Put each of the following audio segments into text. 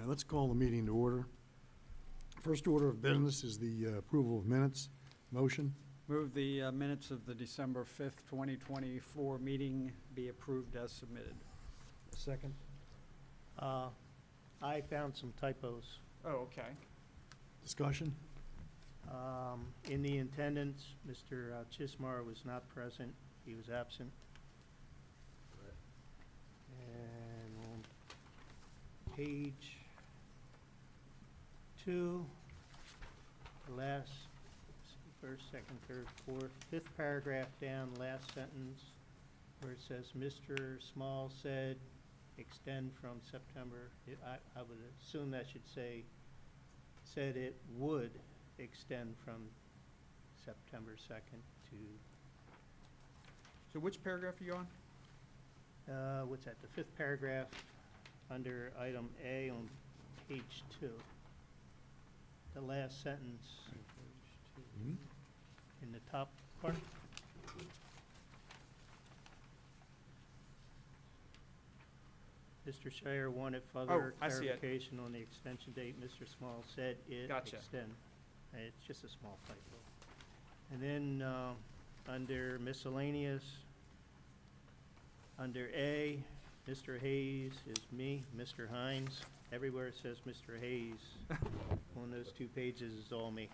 Let's call the meeting to order. First order of business is the approval of minutes. Motion? Move the minutes of the December 5th, 2024 meeting be approved as submitted. Second. I found some typos. Oh, okay. Discussion? In the attendance, Mr. Chismar was not present. He was absent. And on page 2, last, first, second, third, fourth, fifth paragraph down, last sentence, where it says, Mr. Small said, extend from September. I would assume that should say, said it would extend from September 2nd to, So which paragraph are you on? what's that, the fifth paragraph under item A on page 2. The last sentence in the top part. Mr. Shire wanted further I see it. clarification on the extension date. Mr. Small said it Gotcha. extend. It's just a small typo. And then, under miscellaneous, under A, Mr. Hayes is me, Mr. Hines. Everywhere it says Mr. Hayes on those 2 pages is all me.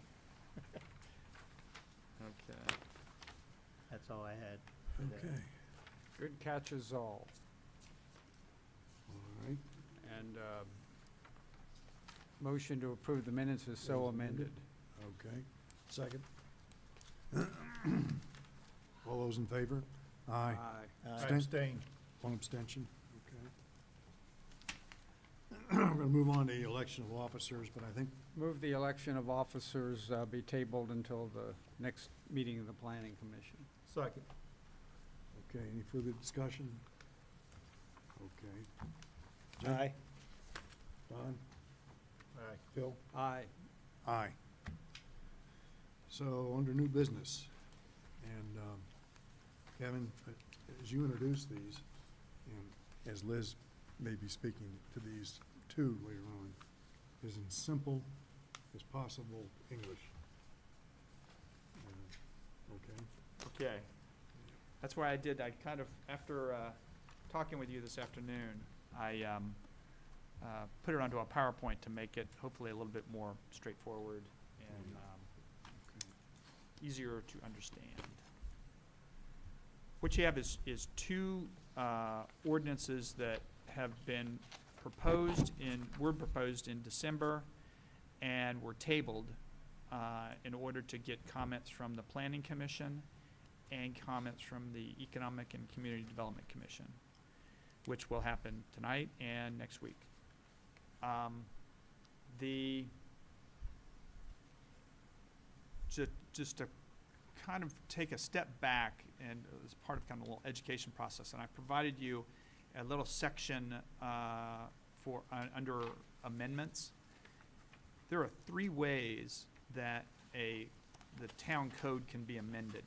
Okay. That's all I had for that. Okay. Good catches all. All right. And motion to approve the minutes is so As amended. amended. Okay. Second. All those in favor? Aye. Abstain? One abstention. Okay. We're going to move on to the election of officers, but I think, Move the election of officers be tabled until the next meeting of the Planning Commission. Second. okay, any further discussion? Okay. Jim? Aye. Don? Aye. Phil? Aye. Aye. So, under new business, and Kevin, as you introduce these, and as Liz may be speaking to these two later on, is in simple as possible English. Okay? Okay. That's why I kind of, after talking with you this afternoon, I put it onto a PowerPoint to make it hopefully a little bit more straightforward and easier to understand. What you have is 2 ordinances that have been were proposed in December and were tabled in order to get comments from the Planning Commission and comments from the Economic and Community Development Commission, which will happen tonight and next week. Just to kind of take a step back, and as part of kind of a little education process, and I provided you a little section for under amendments. There are 3 ways that the town code can be amended.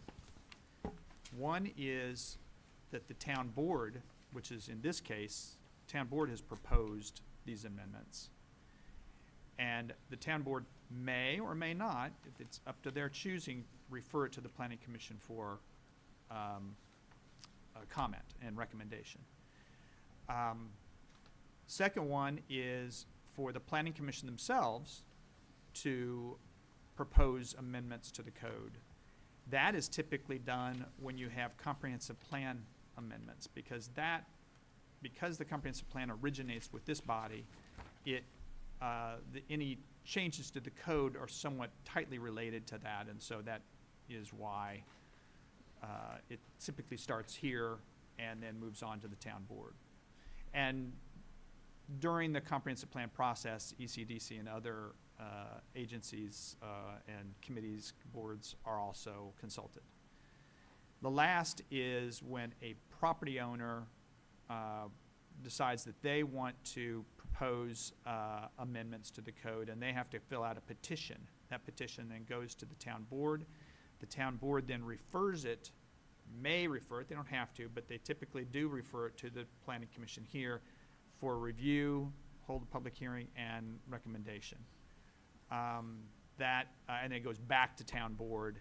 One is that the town board, which is in this case, town board has proposed these amendments. And the town board may or may not, if it's up to their choosing, refer it to the Planning Commission for a comment and recommendation. Second one is for the Planning Commission themselves to propose amendments to the code. That is typically done when you have comprehensive plan amendments, because the comprehensive plan originates with this body, any changes to the code are somewhat tightly related to that, and so that is why it typically starts here and then moves on to the town board. And during the comprehensive plan process, ECDC and other agencies and committees, boards are also consulted. The last is when a property owner decides that they want to propose amendments to the code, and they have to fill out a petition. That petition then goes to the town board. The town board then refers it, may refer it, they don't have to, but they typically do refer it to the Planning Commission here for review, hold a public hearing and recommendation. And it goes back to town board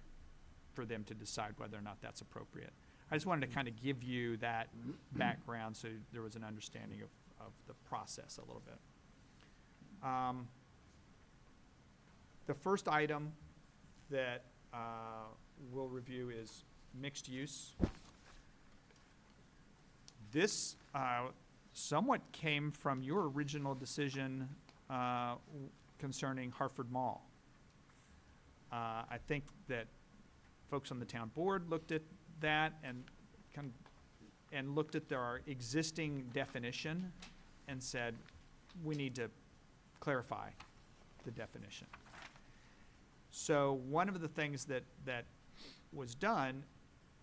for them to decide whether or not that's appropriate. I just wanted to kind of give you that background so there was an understanding of the process a little bit. The first item that we'll review is mixed use. This somewhat came from your original decision concerning Hartford Mall. I think that folks on the town board looked at that and looked at our existing definition and said, we need to clarify the definition. So one of the things that was done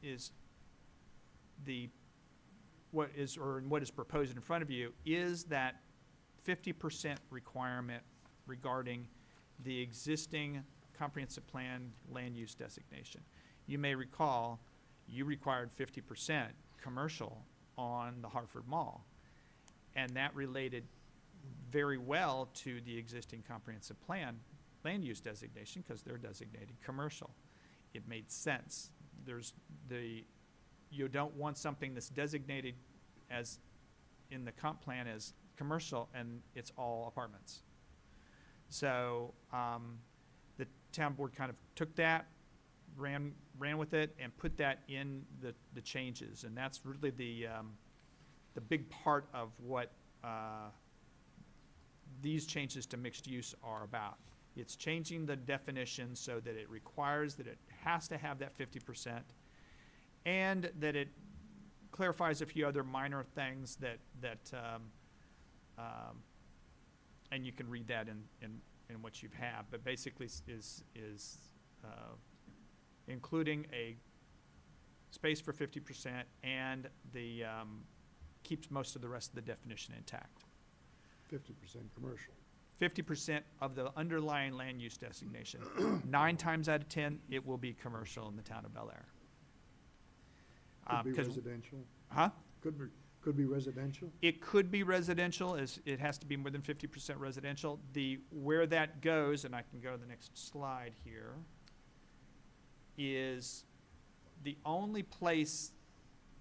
is what is proposed in front of you is that 50% requirement regarding the existing comprehensive plan land use designation. You may recall you required 50% commercial on the Hartford Mall, and that related very well to the existing comprehensive plan land use designation because they're designated commercial. It made sense. You don't want something that's designated as in the comp plan as commercial and it's all apartments. So the town board kind of took that, ran with it, and put that in the changes, and that's really the big part of what these changes to mixed use are about. It's changing the definition so that it requires that it has to have that 50%, and that it clarifies a few other minor things that and you can read that in what you have, but basically is including a space for 50% and the keeps most of the rest of the definition intact. 50% commercial. 50% of the underlying land use designation. 9 times out of 10, it will be commercial in the town of Bel Air. Could be 'Cause- residential. Huh? Could be residential. It could be residential, it has to be more than 50% residential. Where that goes, and I can go to the next slide here, is the only place,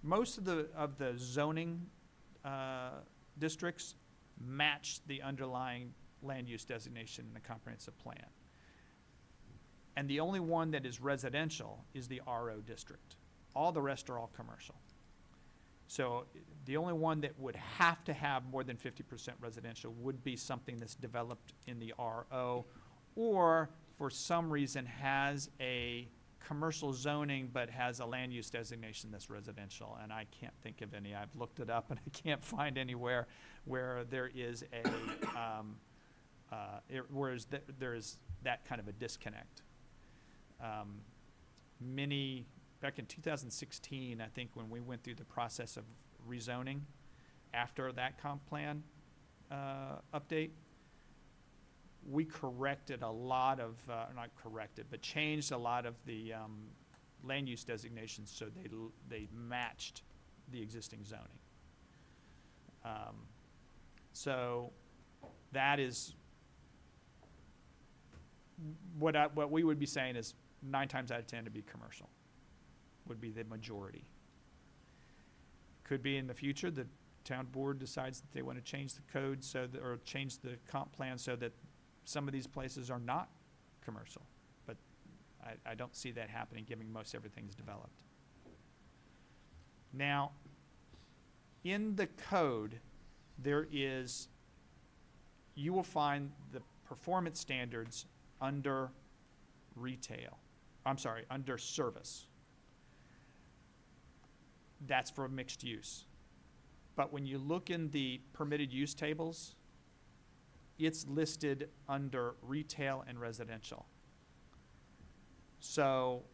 most of the zoning districts match the underlying land use designation in the comprehensive plan. And the only one that is residential is the RO district. All the rest are all commercial. So the only one that would have to have more than 50% residential would be something that's developed in the RO, or for some reason has a commercial zoning but has a land use designation that's residential. And I can't think of any. I've looked it up and I can't find anywhere where there is there is that kind of a disconnect. Back in 2016, I think, when we went through the process of rezoning after that comp plan update, we corrected a lot of, not corrected, but changed a lot of the land use designations so they matched the existing zoning. So that is what we would be saying is 9 times out of 10 to be commercial would be the majority. Could be in the future the town board decides that they want to change the code or change the comp plan so that some of these places are not commercial. But I don't see that happening given most everything's developed. Now, in the code, you will find the performance standards under under service. That's for mixed use. But when you look in the permitted use tables, it's listed under retail and residential. So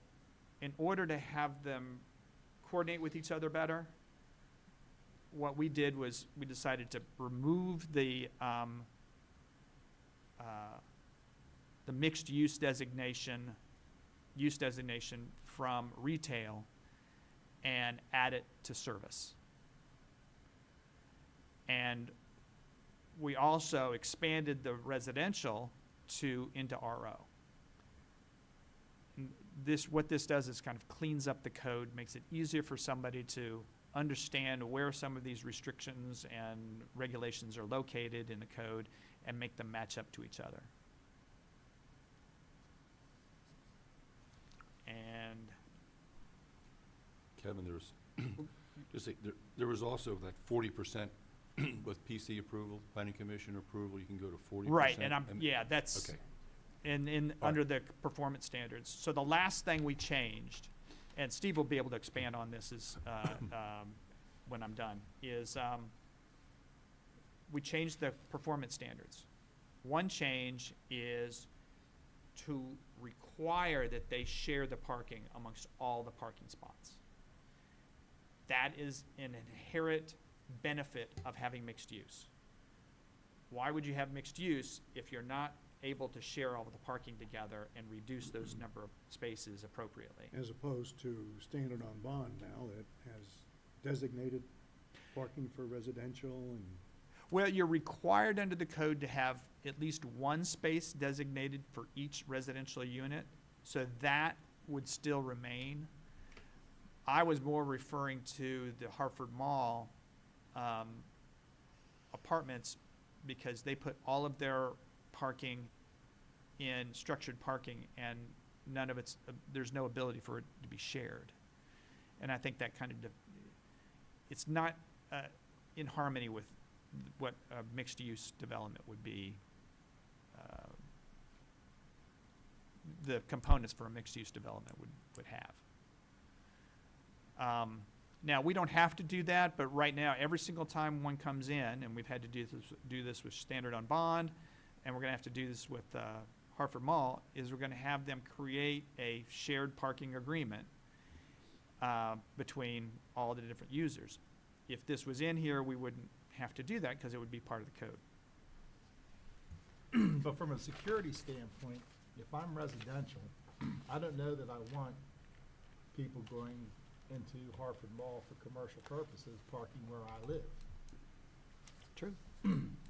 in order to have them coordinate with each other better, what we did was we decided to remove the mixed use designation from retail and add it to service. And we also expanded the residential into RO. And what this does is kind of cleans up the code, makes it easier for somebody to understand where some of these restrictions and regulations are located in the code and make them match up to each other. And Kevin, there was also that 40% with PC approval, planning commission approval, you can go to 40%. right, and that's Okay. under the performance standards. So the last thing we changed, and Steve will be able to expand on this when I'm done, is we changed the performance standards. One change is to require that they share the parking amongst all the parking spots. That is an inherent benefit of having mixed use. Why would you have mixed use if you're not able to share all of the parking together and reduce those number of spaces appropriately? As opposed to standard on bond now that has designated parking for residential and, Well, you're required under the code to have at least one space designated for each residential unit, so that would still remain. I was more referring to the Hartford Mall apartments, because they put all of their parking in structured parking, and none of there's no ability for it to be shared. And I think that kind of, it's not in harmony with what a mixed-use development would be, the components for a mixed-use development would have. Now, we don't have to do that, but right now, every single time one comes in, and we've had to do this with Standard on Bond, and we're gonna have to do this with Hartford Mall, is we're gonna have them create a shared parking agreement between all the different users. If this was in here, we wouldn't have to do that because it would be part of the code. But from a security standpoint, if I'm residential, I don't know that I want people going into Hartford Mall for commercial purposes, parking where I live. True.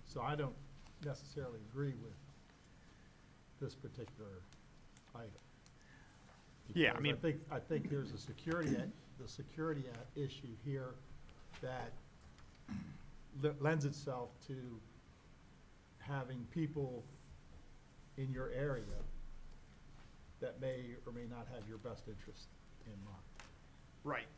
So I don't necessarily agree with this particular item. Yeah, I Because mean- I think there's a security issue here that lends itself to having people in your area that may or may not have your best interest in mind. Right.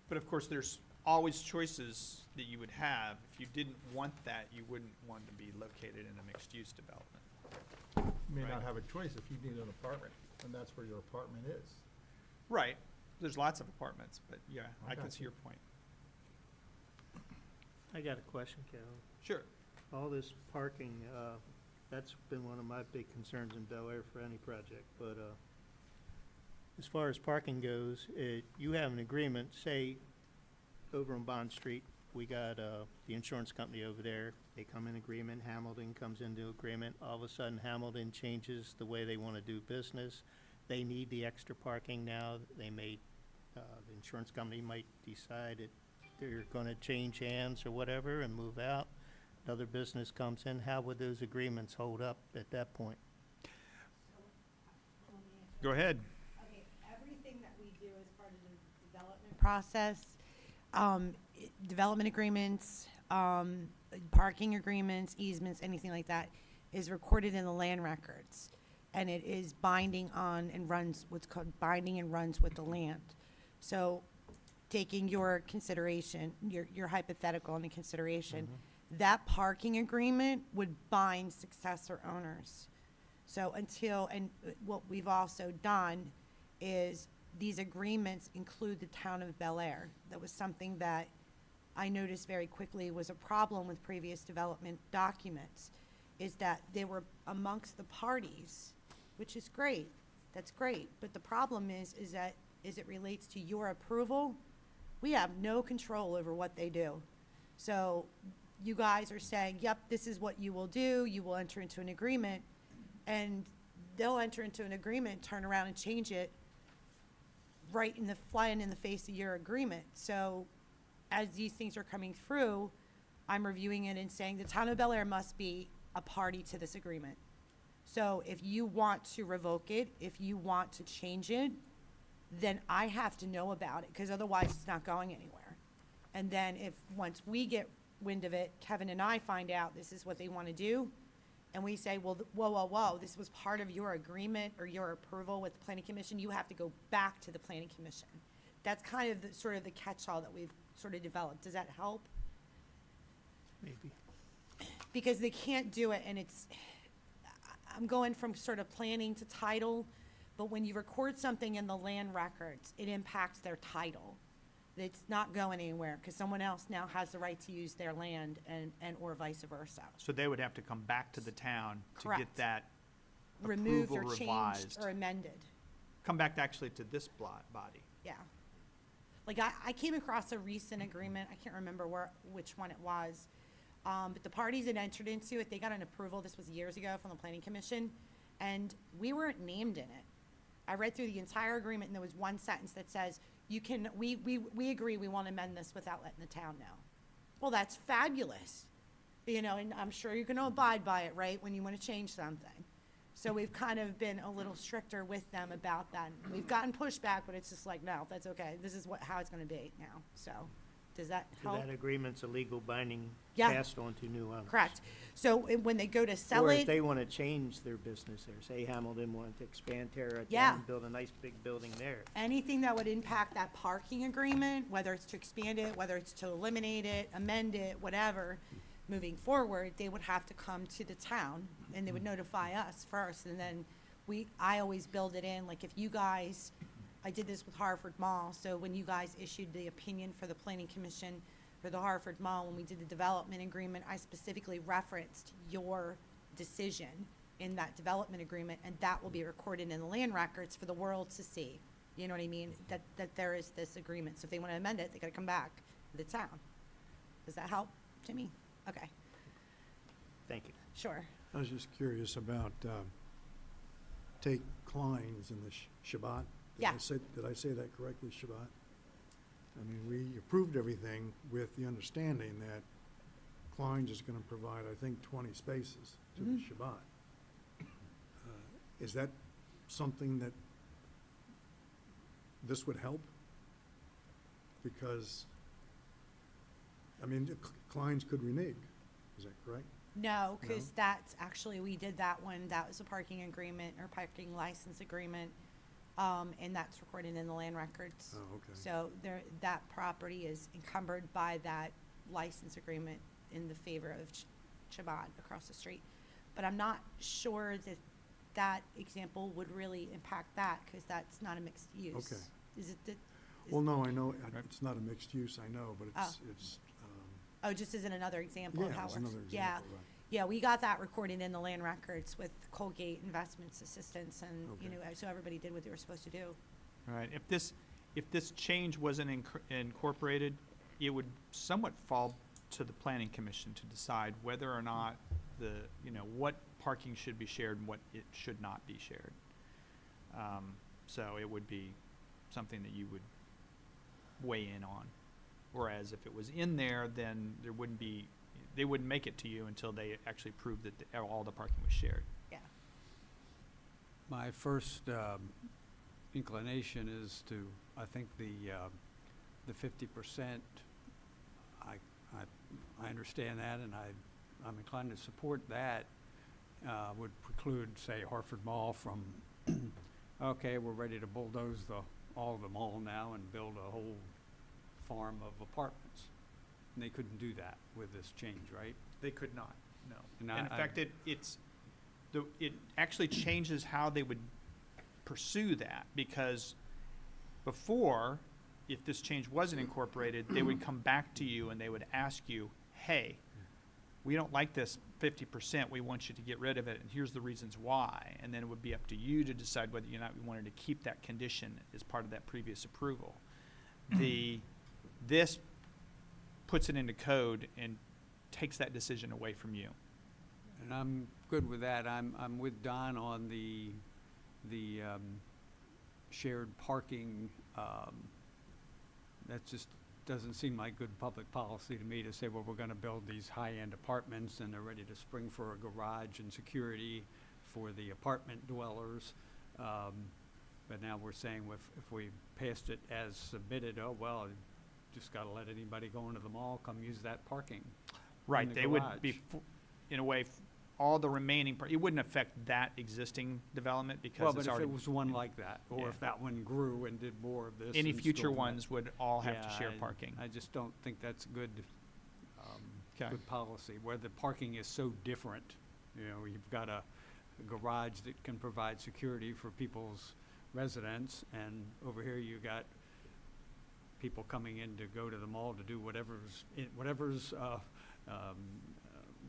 But of course, there's always choices that you would have. If you didn't want that, you wouldn't want to be located in a mixed-use development. You may Right. not have a choice if you need an apartment, and that's where your apartment is. Right. There's lots of apartments, but yeah, I can Okay. see your point. I got a question, Kevin. Sure. All this parking, that's been one of my big concerns in Bel Air for any project, but, as far as parking goes, you have an agreement, say, over on Bond Street, we got, the insurance company over there, they come in agreement, Hamilton comes into agreement, all of a sudden Hamilton changes the way they wanna do business. They need the extra parking now, they may, the insurance company might decide that they're gonna change hands or whatever and move out. Another business comes in, how would those agreements hold up at that point? Go ahead. Okay, everything that we do as part of the development process, development agreements, parking agreements, easements, anything like that, is recorded in the land records. And it is binding on and runs, what's called binding and runs with the land. So taking your consideration, your hypothetical into consideration, that parking agreement would bind successor owners. So and what we've also done is these agreements include the town of Bel Air. That was something that I noticed very quickly was a problem with previous development documents, is that they were amongst the parties, which is great, that's great. But the problem is that as it relates to your approval, we have no control over what they do. So you guys are saying, yep, this is what you will do, you will enter into an agreement, and they'll enter into an agreement, turn around and change it flying in the face of your agreement. So as these things are coming through, I'm reviewing it and saying the town of Bel Air must be a party to this agreement. So if you want to revoke it, if you want to change it, then I have to know about it, because otherwise it's not going anywhere. And then if, once we get wind of it, Kevin and I find out this is what they want to do, and we say, well, whoa, this was part of your agreement or your approval with the planning commission, you have to go back to the planning commission. That's kind of the, sort of the catch-all that we've sort of developed. Does that help? Maybe. Because they can't do it, and it's, I'm going from sort of planning to title, but when you record something in the land records, it impacts their title. It's not going anywhere, because someone else now has the right to use their land and or vice versa. So they would have to come back to the town to get Correct. that Removed or approval changed revised. or amended, Come back actually to this body. yeah. Like, I came across a recent agreement, I can't remember which one it was, but the parties had entered into it, they got an approval, this was years ago from the planning commission, and we weren't named in it. I read through the entire agreement, and there was one sentence that says, we agree we want to amend this without letting the town know. Well, that's fabulous, you know, and I'm sure you're going to abide by it, right, when you want to change something. So we've kind of been a little stricter with them about that. We've gotten pushback, but it's just like, no, that's okay. This is how it's going to be now. So, does that So help? that agreement's a legal binding Yeah. passed on to new owners. Correct. So when they go to sell Or if it, they want to change their business there, say Hamilton wanted to expand Terra Yeah. down, build a nice big building there. anything that would impact that parking agreement, whether it's to expand it, whether it's to eliminate it, amend it, whatever, moving forward, they would have to come to the town, and they would notify us first, and then I always build it in, like if you guys, I did this with Harvard Mall, so when you guys issued the opinion for the planning commission for the Harvard Mall, when we did the development agreement, I specifically referenced your decision in that development agreement, and that will be recorded in the land records for the world to see. You know what I mean? That there is this agreement, so if they want to amend it, they gotta come back to the town. Does that help, Jimmy? Okay, Thank you. sure. I was just curious about, take Klein's and the Shabbat. Yeah. Did I say that correctly, Shabbat? I mean, we approved everything with the understanding that Klein's is gonna provide, I think, 20 spaces to the Mhm. Shabbat. Is that something that this would help? Because, I mean, Klein's could renege, is that correct? No, because No? that's actually, we did that one, that was a parking agreement or parking license agreement, and that's recorded in the land records. Oh, okay. So that property is encumbered by that license agreement in the favor of Chabad across the street. But I'm not sure that that example would really impact that, because that's not a mixed use. Okay. Is it, Well, no, I know, Right. it's not a mixed use, I know, but oh, just as in another example of yeah, how it it's works? another Yeah. example, right. Yeah, we got that recorded in the land records with Colgate Investments Assistance, and, you Okay. know, so everybody did what they were supposed to do. All right, if this change wasn't incorporated, it would somewhat fall to the planning commission to decide whether or not what parking should be shared and what it should not be shared. So it would be something that you would weigh in on. Whereas if it was in there, then they wouldn't make it to you until they actually proved that all the parking was shared. Yeah. My first inclination is to, I think the 50%, I understand that, and I'm inclined to support that, would preclude, say, Hartford Mall from, okay, we're ready to bulldoze all of the mall now and build a whole farm of apartments. And they couldn't do that with this change, right? They could not, no. And And in I- fact, it actually changes how they would pursue that, because before, if this change wasn't incorporated, they would come back to you and they would ask you, hey, we don't like this 50%, we want you to get rid of it, and here's the reasons why. And then it would be up to you to decide whether or not you wanted to keep that condition as part of that previous approval. This puts it into code and takes that decision away from you. And I'm good with that. I'm with Don on the shared parking. That just doesn't seem like good public policy to me to say, well, we're gonna build these high-end apartments and they're ready to spring for a garage and security for the apartment dwellers. But now we're saying if we passed it as submitted, oh, well, just gotta let anybody go into the mall, come use that parking. Right, the they would garage. be, in a way, all the remaining, it wouldn't affect that existing development Well, because but it's if already, it was one like that, or Yeah. if that one grew and did more of this. any and future still met- ones would all have to Yeah, share parking. I just don't think that's good, Okay. good policy, where the parking is so different. You know, you've got a garage that can provide security for people's residence, and over here you got people coming in to go to the mall to do whatever's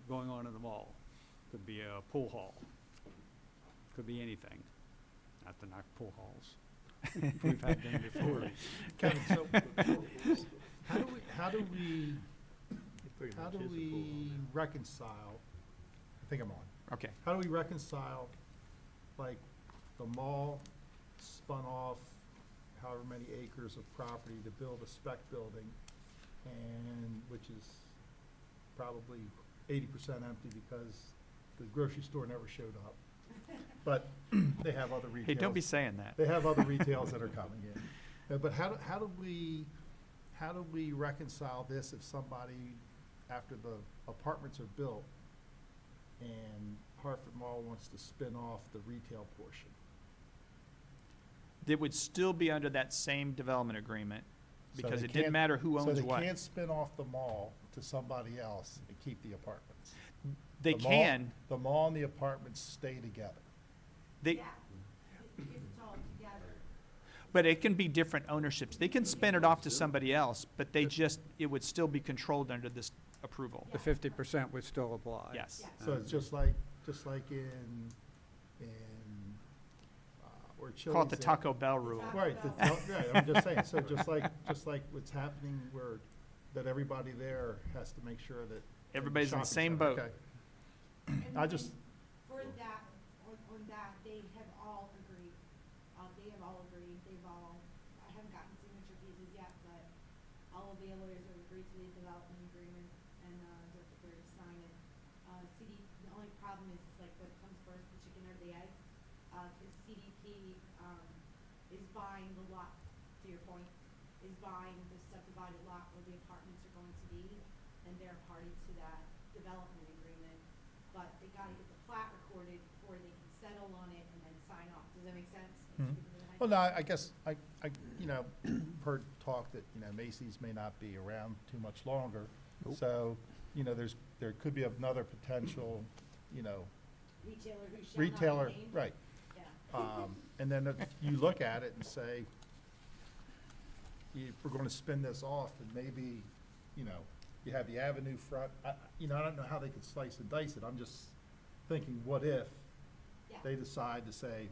going on in the mall. Could be a pool hall, could be anything, not to knock pool halls. We've had them before. Kevin, so how do we It pretty much is a pool hall now. reconcile, I think I'm on. Okay, How do we reconcile, like, the mall spun off however many acres of property to build a spec building, and, which is probably 80% empty because the grocery store never showed up. But they have other retailers. hey, don't be saying that. They have other retails that are coming in. But how do we reconcile this if somebody, after the apartments are built, and Hartford Mall wants to spin off the retail portion? It would still be under that same development agreement, So because they it didn't can't- matter who owns So what. they can't spin off the mall to somebody else and keep the apartments? They The mall- can, The mall and the apartments stay together. they, It's all together. but it can be different ownerships. They can spin it off to somebody else, but they just, it would still be controlled under this approval. The 50% would still apply. Yes. So it's just like in, where Chili's. Call it the at. Taco Bell rule. Right, right, I'm just saying, so just like what's happening where, that everybody there has to make sure that. Everybody's in the shopping same center, boat. okay. I just, For that, on that, they have all agreed, I haven't gotten signature pieces yet, but all of the lawyers have agreed to the development agreement, and, they're prepared to sign it. The only problem is, like, what comes first, the chicken or the egg? 'Cause CDP, is buying the lot, to your point, is buying the subdivided lot where the apartments are going to be, and they're party to that development agreement, but they gotta get the plat recorded before they can settle on it and then sign off. Does that make sense? Mhm. well, no, I guess, I, heard talk that, Macy's may not be around too much longer. So, there could be another potential, Retailer who shall not be retailer, named. right. Yeah. And then if you look at it and say, if we're gonna spin this off, and maybe, you have the Avenue front, I don't know how they could slice and dice it, I'm just thinking, what if Yeah. they decide to say,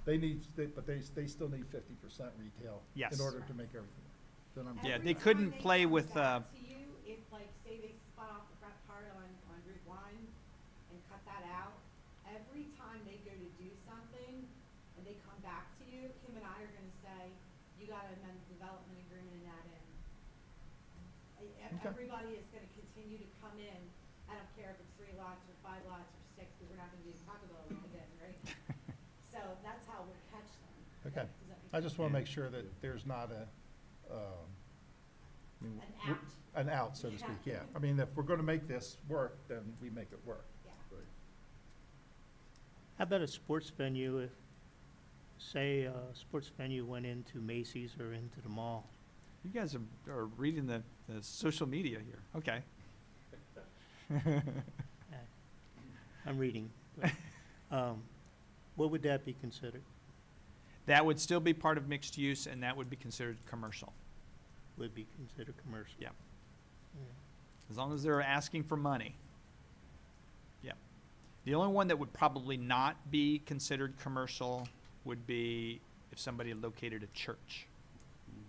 but they still need 50% retail Yes. in order to make everything. Then I'm. Yeah, Every they time couldn't they play come with, back to you, if, like, say they spun off the front part on Route 1 and cut that out, every time they go to do something and they come back to you, Kim and I are gonna say, you gotta amend the development agreement and add in. Okay. Everybody is gonna continue to come in, I don't care if it's 3 lots or 5 lots or 6, because we're not gonna do Taco Bell again, right? So that's how we'll catch them. Okay. Does that make I sense? just wanna make sure that there's not An out. an out, so to speak, yeah. I mean, if we're gonna make this work, then we make it work. Yeah. How about a sports venue, if, say, a sports venue went into Macy's or into the mall? You guys are reading the social media here. Okay. I'm reading. but, What would that be considered? That would still be part of mixed use, and that would be considered commercial, Would be considered commercial? Yeah. Yeah. as long as they're asking for money. Yeah. The only one that would probably not be considered commercial would be if somebody located a church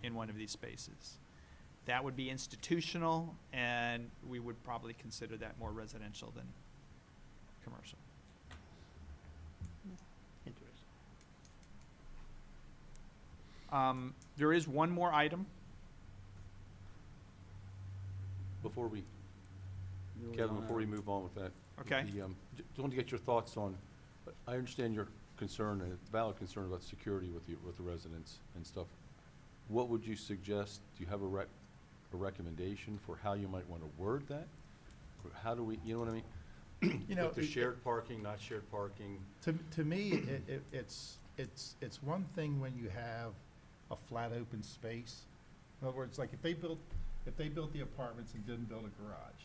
in one of these spaces. That would be institutional, and we would probably consider that more residential than commercial. Interesting. There is one more item before we, You Kevin, wanna- before we move on with that. Okay. Just want to get your thoughts on, I understand your concern, and it's a valid concern about security with the residents and stuff. What would you suggest? Do you have a recommendation for how you might want to word that? Or how do we, you know what I mean? You know, With the shared parking, not shared parking, To me, it's one thing when you have a flat open space. In other words, like if they built the apartments and didn't build a garage,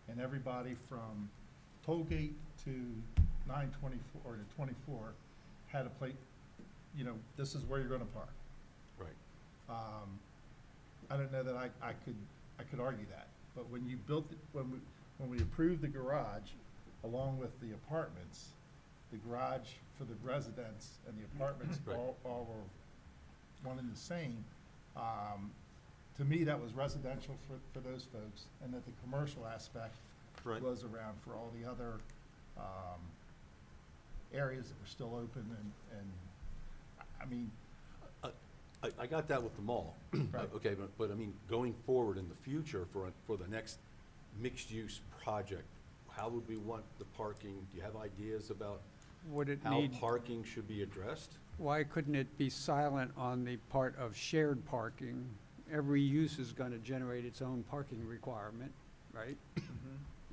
and everybody from Tollgate to 924 or to 24 had a plate, you know, this is where you're gonna park. right? I don't know that I could argue that, but when you built, when we approved the garage along with the apartments, the garage for the residents and the apartments Right. all were one and the same. To me, that was residential for those folks, and that the commercial aspect Right. was around for all the other, areas that were still open and, I mean, I got that with the mall. Right. Okay, but I mean, going forward in the future for the next mixed-use project, how would we want the parking? Do you have ideas about Would it how need, parking should be addressed? why couldn't it be silent on the part of shared parking? Every use is gonna generate its own parking requirement, right?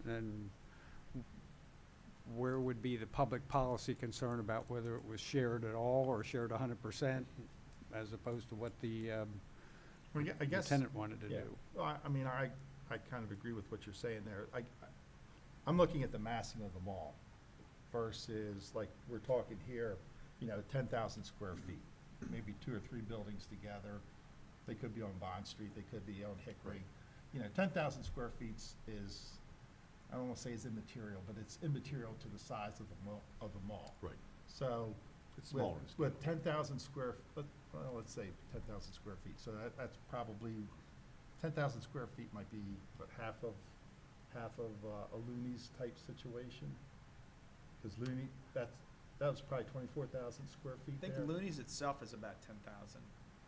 Then where would be the public policy concern about whether it was shared at all or shared 100%, as opposed to what the well, I guess. tenant wanted to Yeah. do? Well, I mean, I kind of agree with what you're saying there. I'm looking at the massing of the mall versus, like, we're talking here, you know, 10,000 square feet, maybe 2 or 3 buildings together. They could be on Bond Street, they could be on Hickory. You know, 10,000 square feet is, I don't want to say it's immaterial, but it's immaterial to the size of the mall. Right. So, It's smaller in scale. with 10,000 well, let's say 10,000 square feet, so that's probably, 10,000 square feet might be, what, half of a Looney's type situation? Because Looney, that was probably 24,000 square feet I think there. Looney's itself is about 10,000.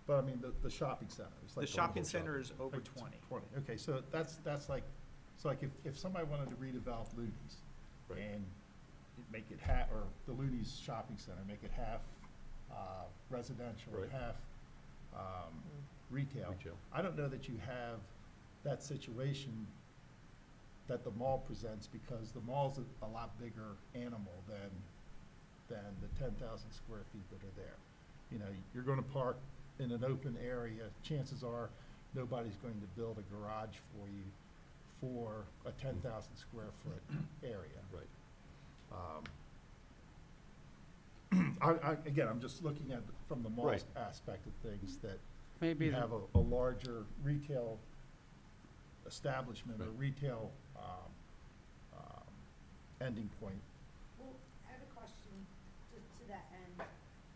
But I mean, the shopping center is like. The shopping center is over like 20. 20, okay, so that's like, so like if somebody wanted to redevelop Looney's Right. and make it or the Looney's shopping center, make it half, residential and Right. half, retail. Retail. I don't know that you have that situation that the mall presents, because the mall's a lot bigger animal than the 10,000 square feet that are there. You know, you're gonna park in an open area, chances are, nobody's going to build a garage for you for a 10,000 square foot area. Right. Again, I'm just looking at, from the mall's Right. aspect of things, that Maybe, you the- have a larger retail establishment or Right. retail, ending point. Well, I have a question to that end.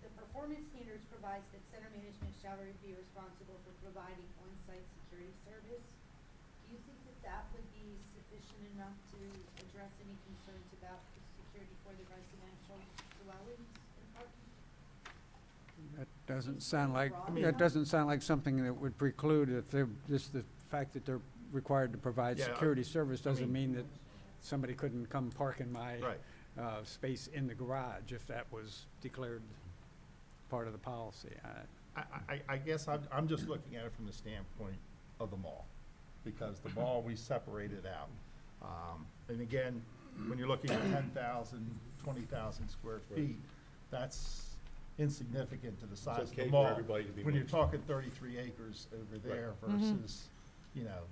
The performance standards provides that center management shall be responsible for providing on-site security service. Do you think that would be sufficient enough to address any concerns about the security for the residential dwellings and parking? that doesn't sound like, I mean- that doesn't sound like something that would preclude, if they're, just the fact that they're required to provide Yeah, security service doesn't mean- mean that somebody couldn't come park in my Right. space in the garage if that was declared part of the policy. I guess I'm just looking at it from the standpoint of the mall, because the mall, we separated out. And again, when you're looking at 10,000, 20,000 square feet, that's insignificant to the size of okay the for mall. everybody to be When you're mixed. talking 33 acres over there Mhm. versus, you know,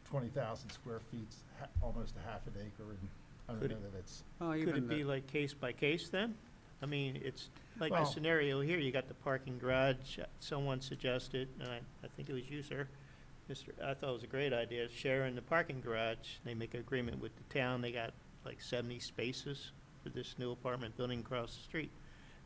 20,000 square feet, almost a half an acre, and I don't Could know it- that it's, Well, Could even it be the- like case by case then? I mean, it's like the Well- scenario here, you got the parking garage, someone suggested, and I think it was you, sir. I thought it was a great idea, sharing the parking garage. They make an agreement with the town, they got like 70 spaces for this new apartment building across the street.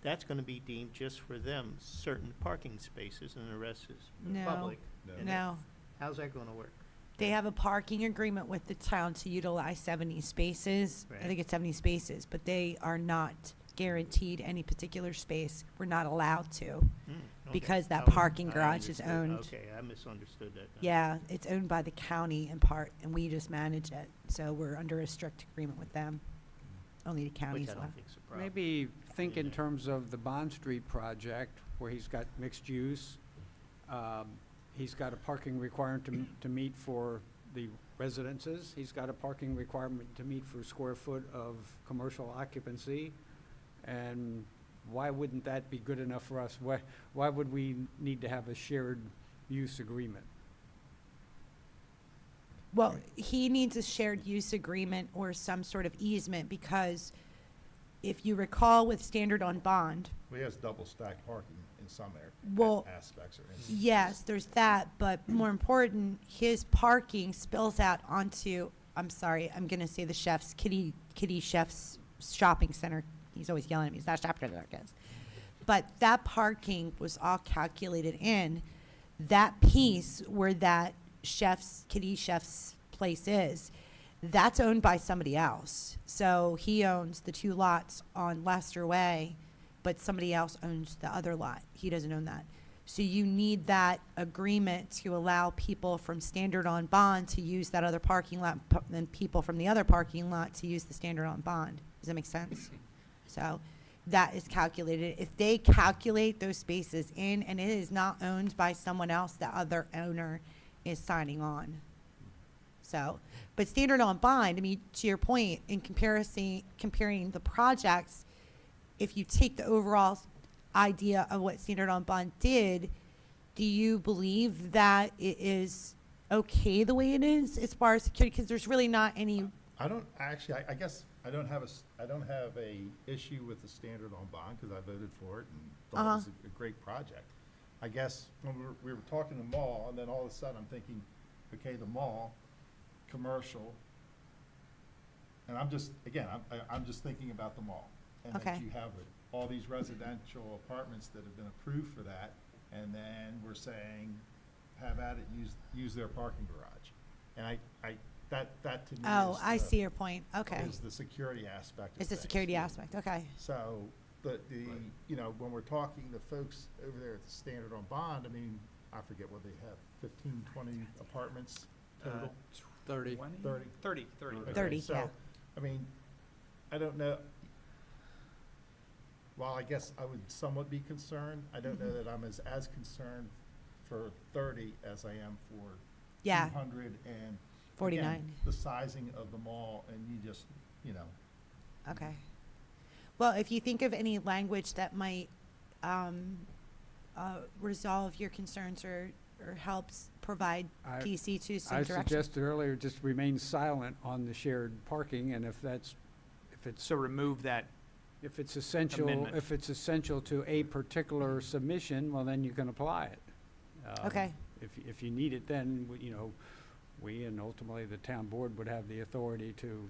That's gonna be deemed just for them, certain parking spaces, and the rest is No. public. And No. How's that gonna work? They have a parking agreement with the town to utilize 70 spaces. I Right. think it's 70 spaces, but they are not guaranteed any particular space. We're not allowed to. Hmm, okay. Because that Oh, parking I garage is understood. owned. Okay, I misunderstood that. then. Yeah, it's owned by the county in part, and we just manage it. So we're under a strict agreement with them. Only the county's Which I allowed. don't think's a problem. Maybe think in Yeah. terms of the Bond Street project, where he's got mixed use. He's got a parking requirement to meet for the residences. He's got a parking requirement to meet for square foot of commercial occupancy. And why wouldn't that be good enough for us? Why would we need to have a shared use agreement? Well, he needs a shared use agreement or some sort of easement because if you recall with standard on bond, Well, he has double stacked parking in some Well, aspects or instances. yes, there's that, but more important, his parking spills out onto, I'm sorry, I'm gonna say the chef's, Kitty Chef's shopping center. He's always yelling at me, it's not shopping center, guys. But that parking was all calculated in. That piece where that Kitty Chef's place is, that's owned by somebody else. So he owns the 2 lots on Lester Way, but somebody else owns the other lot. He doesn't own that. So you need that agreement to allow people from standard on bond to use that other parking lot, and people from the other parking lot to use the standard on bond. Does that make sense? So that is calculated. If they calculate those spaces in and it is not owned by someone else, the other owner is signing on. So, but standard on bond, I mean, to your point, in comparing the projects, if you take the overall idea of what standard on bond did, do you believe that it is okay the way it is as far as security? Because there's really not any, I don't, actually, I guess I don't have a issue with the standard on bond because I voted for it and thought it was a great project. I guess when we were talking the mall, and then all of a sudden I'm thinking, okay, the mall, commercial, and I'm just, again, I'm just thinking about the mall. And that Okay. you have all these residential apartments that have been approved for that, and then we're saying, have at it, use their parking garage. And that to me is oh, I the- see your point. Okay. is the security aspect of It's the things. security aspect. Okay. So, you know, when we're talking to folks over there at the Standard on Bond, I mean, I forget what they have, 15, 20 apartments total? 30. 30? 30. Okay, 30, so, yeah. I mean, I don't know. While I guess I would somewhat be concerned, I don't know that I'm as concerned for 30 as I am for Yeah. 200 and 49. again, the sizing of the mall, and you just, you know, Okay. Well, if you think of any language that might resolve your concerns or helps provide I- PC to some I direction. suggested earlier, just remain silent on the shared parking, and if it's So remove that, Amendment. if it's essential to a particular submission, well, then you can apply it. Okay. If you need it, then, you know, we and ultimately the town board would have the authority to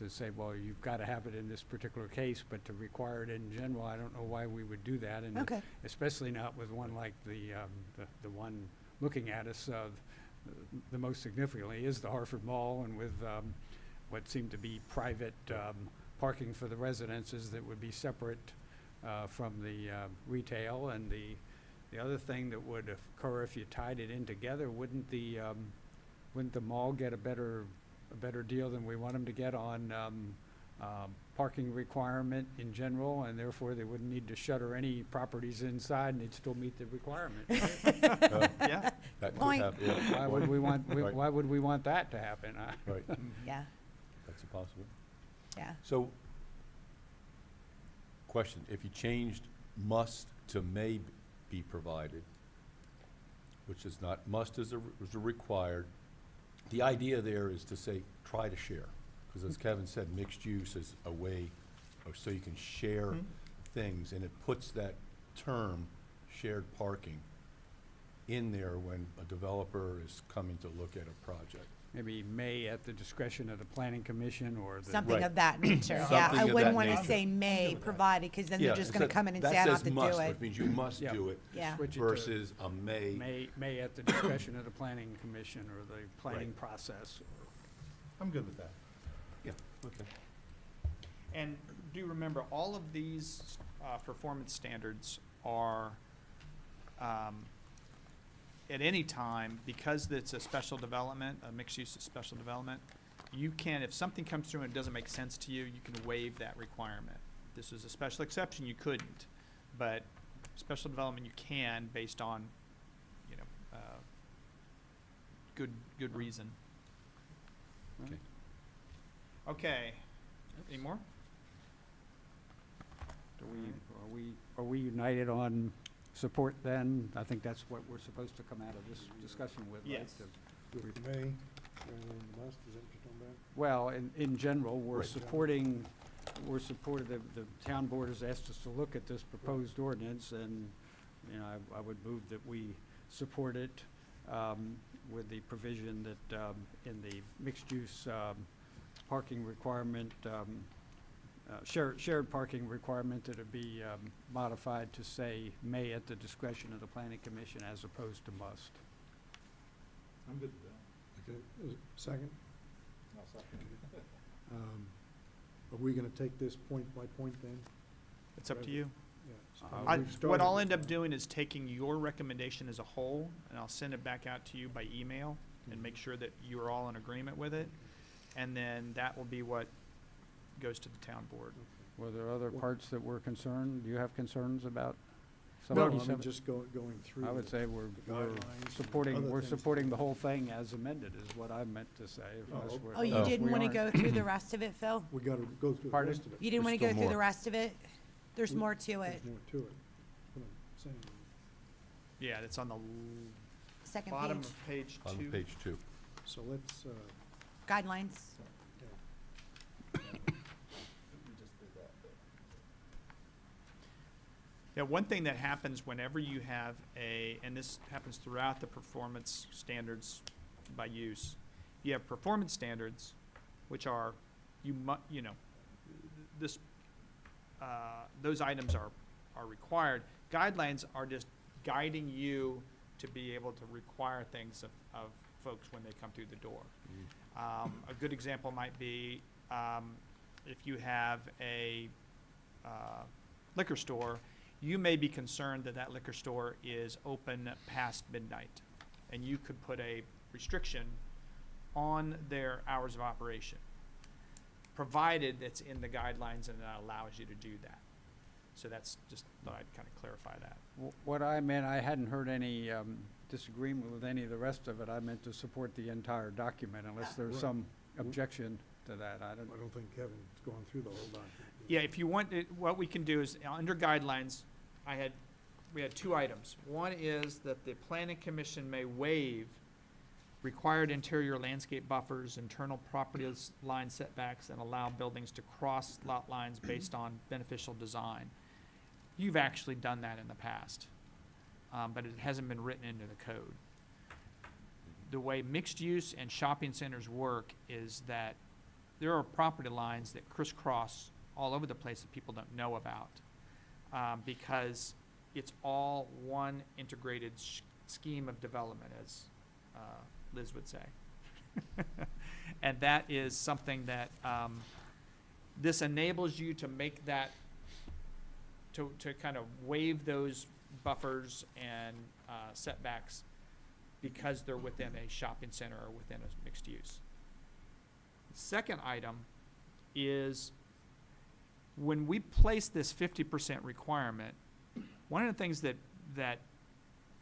say, well, you've got to have it in this particular case, but to require it in general, I don't know why we would do that. And Okay. especially not with one like the one looking at us, the most significantly is the Harford Mall, and with what seemed to be private parking for the residences that would be separate from the retail. And the other thing that would occur if you tied it in together, wouldn't the mall get a better deal than we want them to get on parking requirement in general, and therefore they wouldn't need to shutter any properties inside and they'd still meet the requirement, right? yeah, That could Point. happen, yeah. Why would we want, Right. why would we want that to happen? Right, Yeah. that's a possibility. Yeah. So, question, if you changed must to may be provided, which is not, must is a required, the idea there is to say, try to share. Because as Kevin said, mixed use is a way, or so you can share Mhm. things, and it puts that term, shared parking, in there when a developer is coming to look at a project. Maybe may at the discretion of the planning commission or the. Something Right. of that nature. Yeah. Something I of wouldn't that want to nature. say may provided because then Yeah, they're just going to so come in and that say, I don't have says to must, do it. which means you must Yeah. do it, Yeah. Switch it to versus a may. May at the discretion of the planning commission or the planning Right. process. I'm good with that. Yeah, okay. And do remember, all of these performance standards are, at any time, because it's a special development, a mixed-use special development, you can, if something comes through and it doesn't make sense to you, you can waive that requirement. This is a special exception, you couldn't, but special development you can based on, you know, good reason. Okay. Okay, any more? Are we united on support then? I think that's what we're supposed to come out of this discussion with, right? Yes. With may, rather than must, is that what you're talking about? Well, in general, we're Right. supporting, the town board has asked us to look at this proposed ordinance, and, you know, I would move that we support it, with the provision that, in the mixed-use, parking requirement, shared parking requirement, that it be, modified to say may at the discretion of the planning commission as opposed to must. I'm good with that. Okay, is it second? I'll second it. Are we gonna take this point by point then? It's up to you. Yeah. so Uh, we've What I'll started- end up doing is taking your recommendation as a whole, and I'll send it back out to you by email, and make sure that you are all in agreement with it, and then that will be what goes to the town board. Were there other Well- parts that were concerned? Do you have concerns about some No, of I these? mean, just going through. I would the- say the we're guidelines and supporting, other we're things. supporting the whole thing as amended, is what I meant to say. unless we're- Oh, you unless didn't we want to aren't. go through the rest of it, Phil? We gotta go through the Pardon? rest of it. You didn't want to There's go still through the more. rest of it? There's We- more to it. There's more to it. What I'm saying. Yeah, it's on the Second bottom page, of page On two. page 2. So let's, guidelines. Yeah, one thing that happens whenever you have and this happens throughout the performance standards by use, you have performance standards, which are, this, those items are required. Guidelines are just guiding you to be able to require things of folks when they come through the door. A good example might be, if you have a liquor store, you may be concerned that that liquor store is open past midnight, and you could put a restriction on their hours of operation, provided it's in the guidelines and that allows you to do that. So that's just, thought I'd kind of clarify that. What I meant, I hadn't heard any disagreement with any of the rest of it. I meant to support the entire document unless there's Right. some objection to that. I don't, I don't think Kevin's going through the whole document. Yeah, if you want, what we can do is, under guidelines, we had two items. One is that the planning commission may waive required interior landscape buffers, internal property line setbacks, and allow buildings to cross lot lines based on beneficial design. You've actually done that in the past, but it hasn't been written into the code. The way mixed use and shopping centers work is that there are property lines that crisscross all over the place that people don't know about, because it's all one integrated scheme of development, as Liz would say. And that is something that this enables you to make that, to kind of waive those buffers and setbacks because they're within a shopping center or within a mixed use. The second item is, when we place this 50% requirement, one of the things that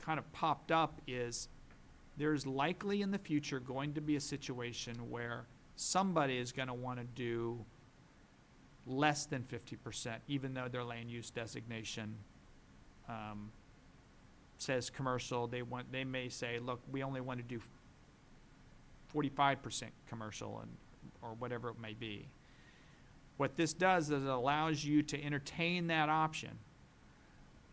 kind of popped up is there's likely in the future going to be a situation where somebody is going to want to do less than 50%, even though their land use designation says commercial. They may say, look, we only want to do 45% commercial, or whatever it may be. What this does is it allows you to entertain that option,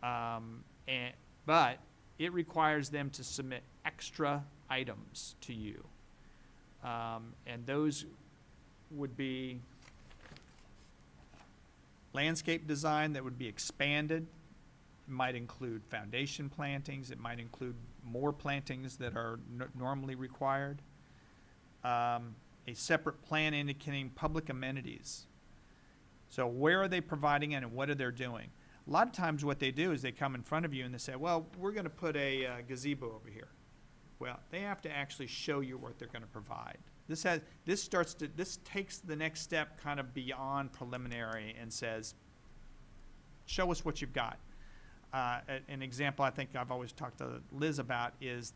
but it requires them to submit extra items to you. And those would be landscape design that would be expanded. It might include foundation plantings. It might include more plantings that are normally required. A separate plan indicating public amenities. So where are they providing it and what are they doing? A lot of times what they do is they come in front of you and they say, well, we're gonna put a gazebo over here. Well, they have to actually show you what they're gonna provide. This takes the next step kind of beyond preliminary and says, show us what you've got. An example I think I've always talked to Liz about is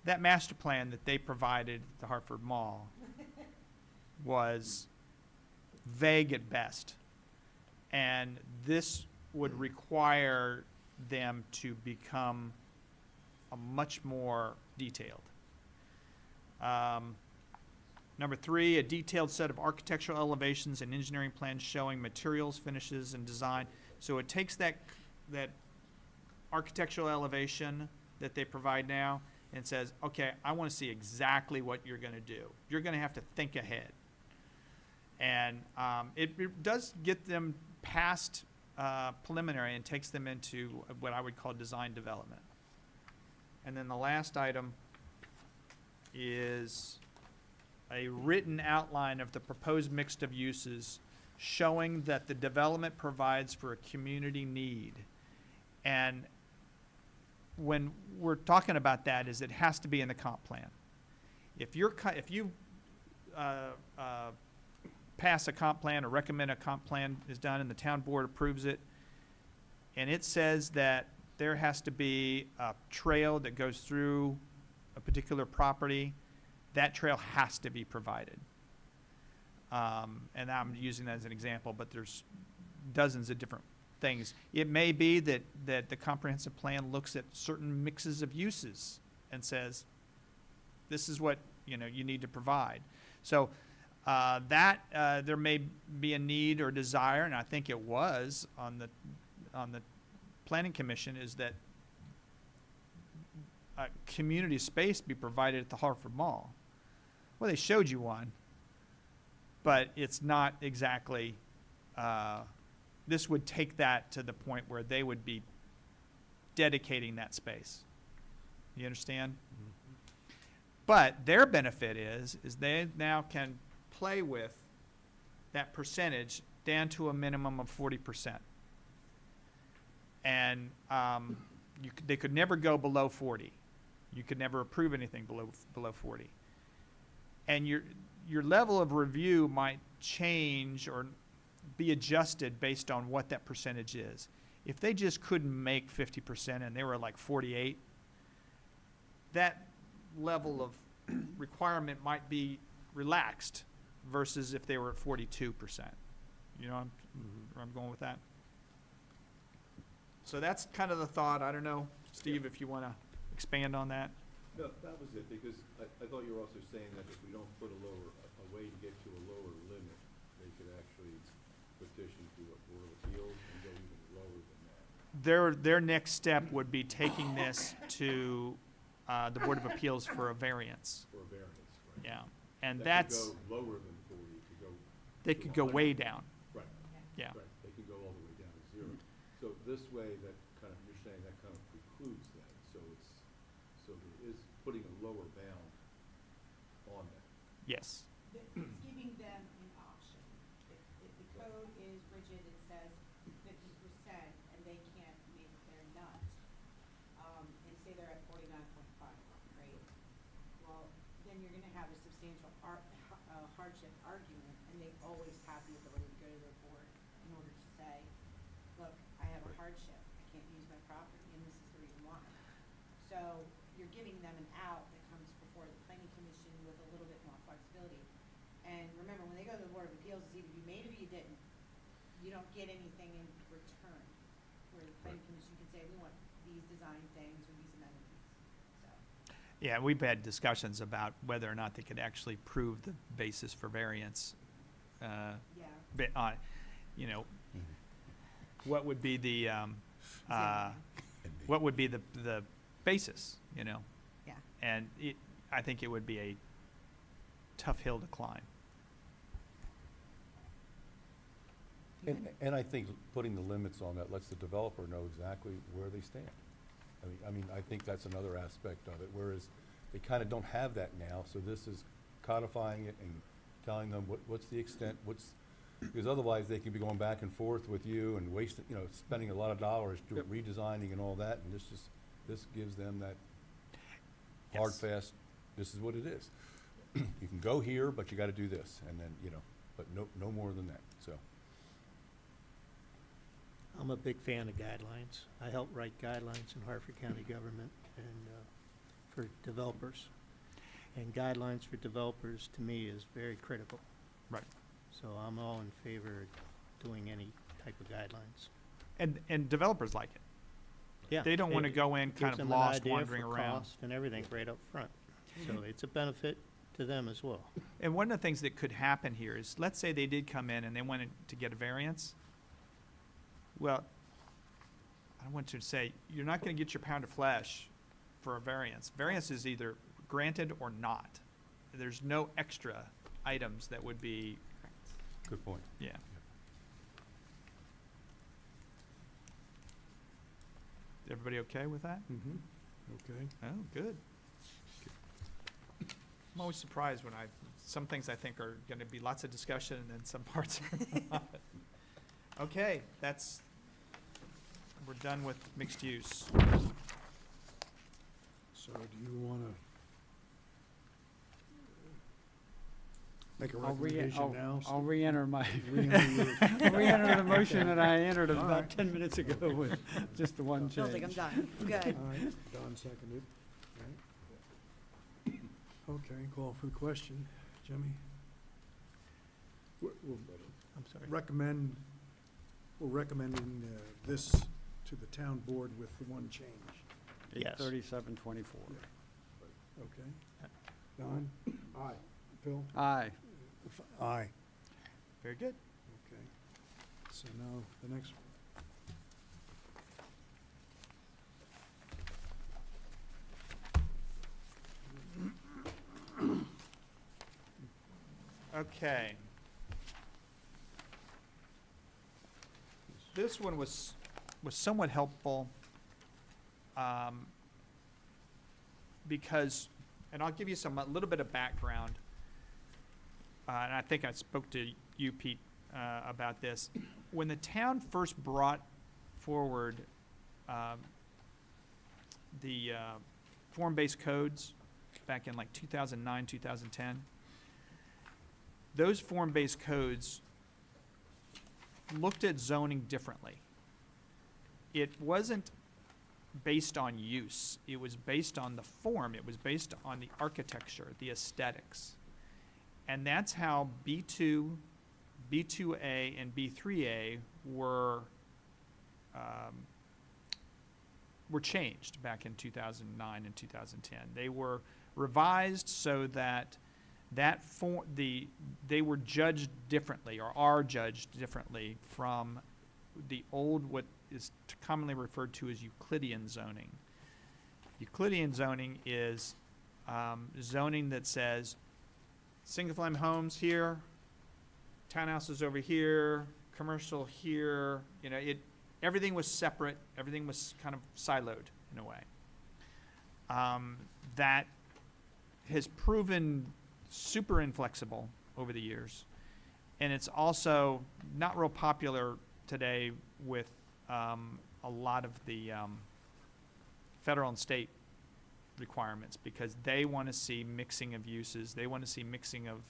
that master plan that they provided at the Hartford Mall was vague at best. And this would require them to become a much more detailed. Number 3, a detailed set of architectural elevations and engineering plans showing materials, finishes, and design. So it takes that architectural elevation that they provide now and says, okay, I want to see exactly what you're going to do. You're going to have to think ahead. And it does get them past preliminary and takes them into what I would call design development. And then the last item is a written outline of the proposed mix of uses showing that the development provides for a community need. And when we're talking about that is it has to be in the comp plan. If you pass a comp plan or recommend a comp plan is done and the town board approves it, and it says that there has to be a trail that goes through a particular property, that trail has to be provided. And I'm using that as an example, but there's dozens of different things. It may be that the comprehensive plan looks at certain mixes of uses and says, this is what you need to provide. So there may be a need or desire, and I think it was on the Planning Commission, is that a community space be provided at the Hartford Mall. Well, they showed you one, but it's not exactly, this would take that to the point where they would be dedicating that space. You understand? But their benefit is they now can play with that percentage down to a minimum of 40%. And they could never go below 40. You could never approve anything below 40. And your level of review might change or be adjusted based on what that percentage is. If they just couldn't make 50% and they were like 48, that level of requirement might be relaxed versus if they were at 42%. You know where I'm going with that? So that's kind of the thought. I don't know, Steve, if you want to expand on that. No, that was it, because I thought you were also saying that if we don't put a way to get to a lower limit, they could actually petition to a Board of Appeals and go even lower than that. Their next step would be taking this to the Board of Appeals for a variance. For a variance, right? Yeah, and That that's, could go lower than 40, to go. they could go way down. Right, Yeah. right, they could go all the way down to 0. So this way, that kind of, you're saying that kind of precludes that, so there is putting a lower bound on that. Yes. It's giving them an option. If the code is rigid, it says 50% and they can't make their nut, and say they're at 49.5, right? Well, then you're gonna have a substantial hardship argument, and they always have the ability to go to their board in order to say, look, I have a hardship, I can't use my property, and this is the reason why. So you're giving them an out that comes before the planning commission with a little bit more flexibility. And remember, when they go to the Board of Appeals, it's either you made it or you didn't. You don't get anything in return, where the planning commission can say, we want these design things or these amenities, so. Yeah, we've had discussions about whether or not they could actually prove the basis for variance. Yeah. What would be the, what would be the basis, Yeah. And I think it would be a tough hill to climb. And I think putting the limits on that lets the developer know exactly where they stand. I mean, I think that's another aspect of it, whereas they kind of don't have that now, so this is codifying it and telling them what's the extent, Because otherwise, they can be going back and forth with you and wasting, spending a lot of dollars doing redesigning and all that, and this gives them that hard, Yes. fast, this is what it is. You can go here, but you gotta do this, and then, but no more than that, so. I'm a big fan of guidelines. I help write guidelines in Hartford County government and for developers. And guidelines for developers, to me, is very critical. Right. So I'm all in favor of doing any type of guidelines. And developers like it. Yeah. They don't want to it go in kind gives of them an lost, idea wandering for around. cost and everything right up front. So it's a benefit to them as well. And one of the things that could happen here is, let's say they did come in and they wanted to get a variance. Well, I want you to say, you're not going to get your pound of flesh for a variance. Variance is either granted or not. There's no extra items that would be, Good point. yeah. Everybody okay with that? Mm-hmm. Okay. Oh, good. I'm always surprised when some things I think are going to be lots of discussion and then some parts are not. Okay, we're done with mixed use. So do you want to make a I'll recommendation now? I'll re-enter my, Re-enter your- I'll re-enter the motion that I entered about 10 minutes ago with just the one Feels like I'm change. done. Good. All right, Don seconded. All right. Okay, call for the question. Jimmy? We're I'm sorry. we're recommending this to the town board with the one change. Yes. 3724. Okay? Don? Aye. Phil? Aye. Aye. Very good. Okay. So now, the next Okay. This one was somewhat helpful, because, and I'll give you a little bit of background, and I think I spoke to you, Pete, about this. When the town first brought forward the form-based codes back in like 2009, 2010, those form-based codes looked at zoning differently. It wasn't based on use. It was based on the form. It was based on the architecture, the aesthetics. And that's how B2, B2A, and B3A were changed back in 2009 and 2010. They were revised so that they were judged differently, or are judged differently from the old, what is commonly referred to as Euclidean zoning. Euclidean zoning is zoning that says single-family homes here, townhouses over here, commercial here. Everything was separate. Everything was kind of siloed in a way. That has proven super inflexible over the years, and it's also not real popular today with a lot of the federal and state requirements, because they want to see mixing of uses. They want to see mixing of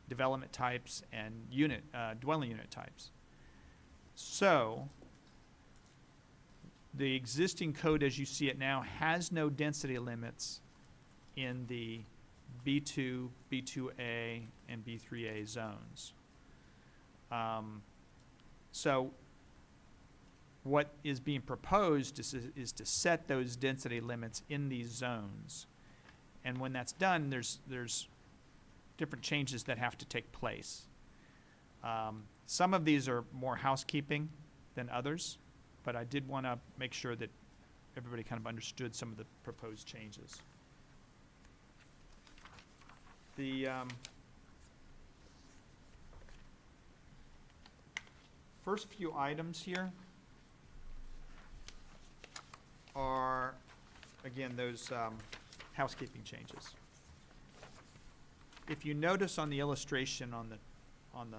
development types and dwelling unit types. So the existing code as you see it now has no density limits in the B2, B2A, and B3A zones. So what is being proposed is to set those density limits in these zones. And when that's done, there's different changes that have to take place. Some of these are more housekeeping than others, but I did want to make sure that everybody kind of understood some of the proposed changes. The first few items here are, again, those housekeeping changes. If you notice on the illustration on the on the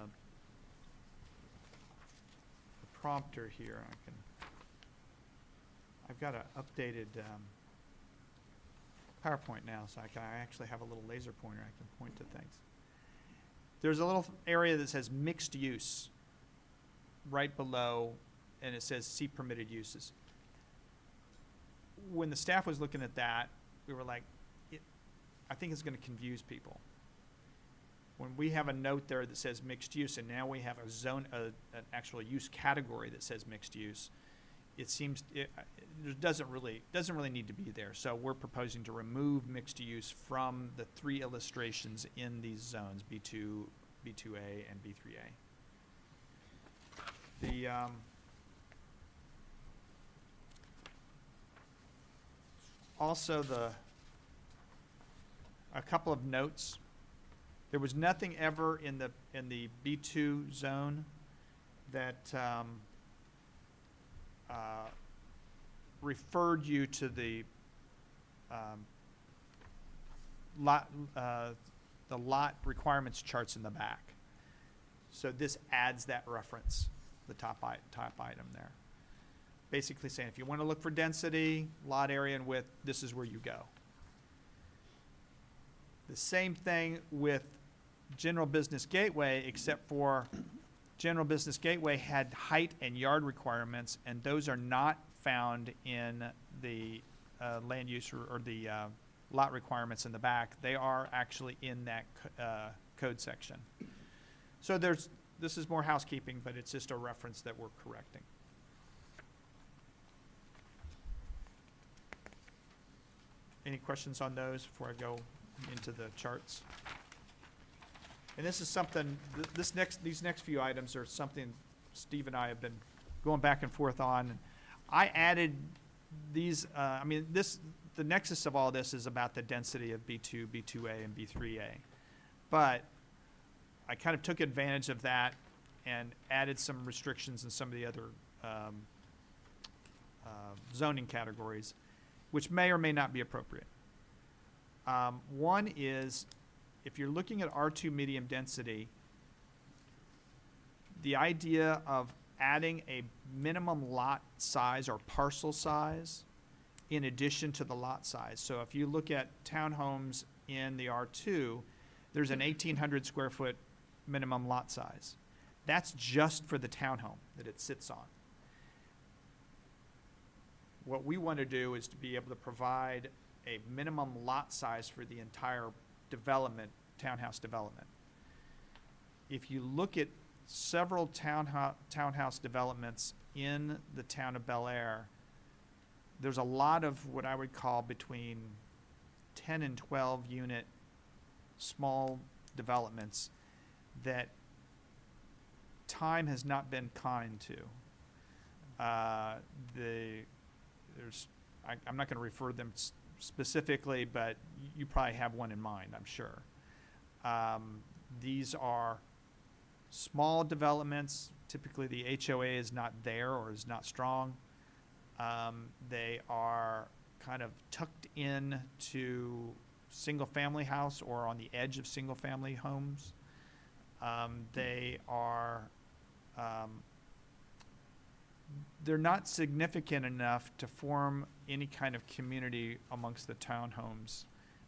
prompter here, I've got an updated PowerPoint now, so I actually have a little laser pointer I can point to things. There's a little area that says mixed use right below, and it says see permitted uses. When the staff was looking at that, we were like, I think it's going to confuse people. When we have a note there that says mixed use, and now we have a zone, an actual use category that says mixed use, it seems it doesn't really need to be there. So we're proposing to remove mixed use from the 3 illustrations in these zones, B2, B2A, and B3A. Also, a couple of notes. There was nothing ever in the B2 zone that referred you to the lot requirements charts in the back. So this adds that reference, the top item there. Basically saying if you want to look for density, lot area, and width, this is where you go. The same thing with General Business Gateway, except for General Business Gateway had height and yard requirements, and those are not found in the land use or the lot requirements in the back. They are actually in that code section. So this is more housekeeping, but it's just a reference that we're correcting. Any questions on those before I go into the charts? And this is something, these next few items are something Steve and I have been going back and forth on. I added these, the nexus of all this is about the density of B2, B2A, and B3A. But I kind of took advantage of that and added some restrictions in some of the other zoning categories, which may or may not be appropriate. One is, if you're looking at R2 medium density, the idea of adding a minimum lot size or parcel size in addition to the lot size. So if you look at townhomes in the R2, there's an 1,800 square foot minimum lot size. That's just for the townhome that it sits on. What we want to do is to be able to provide a minimum lot size for the entire development, townhouse development. If you look at several townhouse developments in the town of Bel Air, there's a lot of what I would call between 10 and 12 unit small developments that time has not been kind to. I'm not going to refer to them specifically, but you probably have one in mind, I'm sure. These are small developments. Typically the HOA is not there or is not strong. They are kind of tucked in to single-family house or on the edge of single-family homes. They are they're not significant enough to form any kind of community amongst the townhomes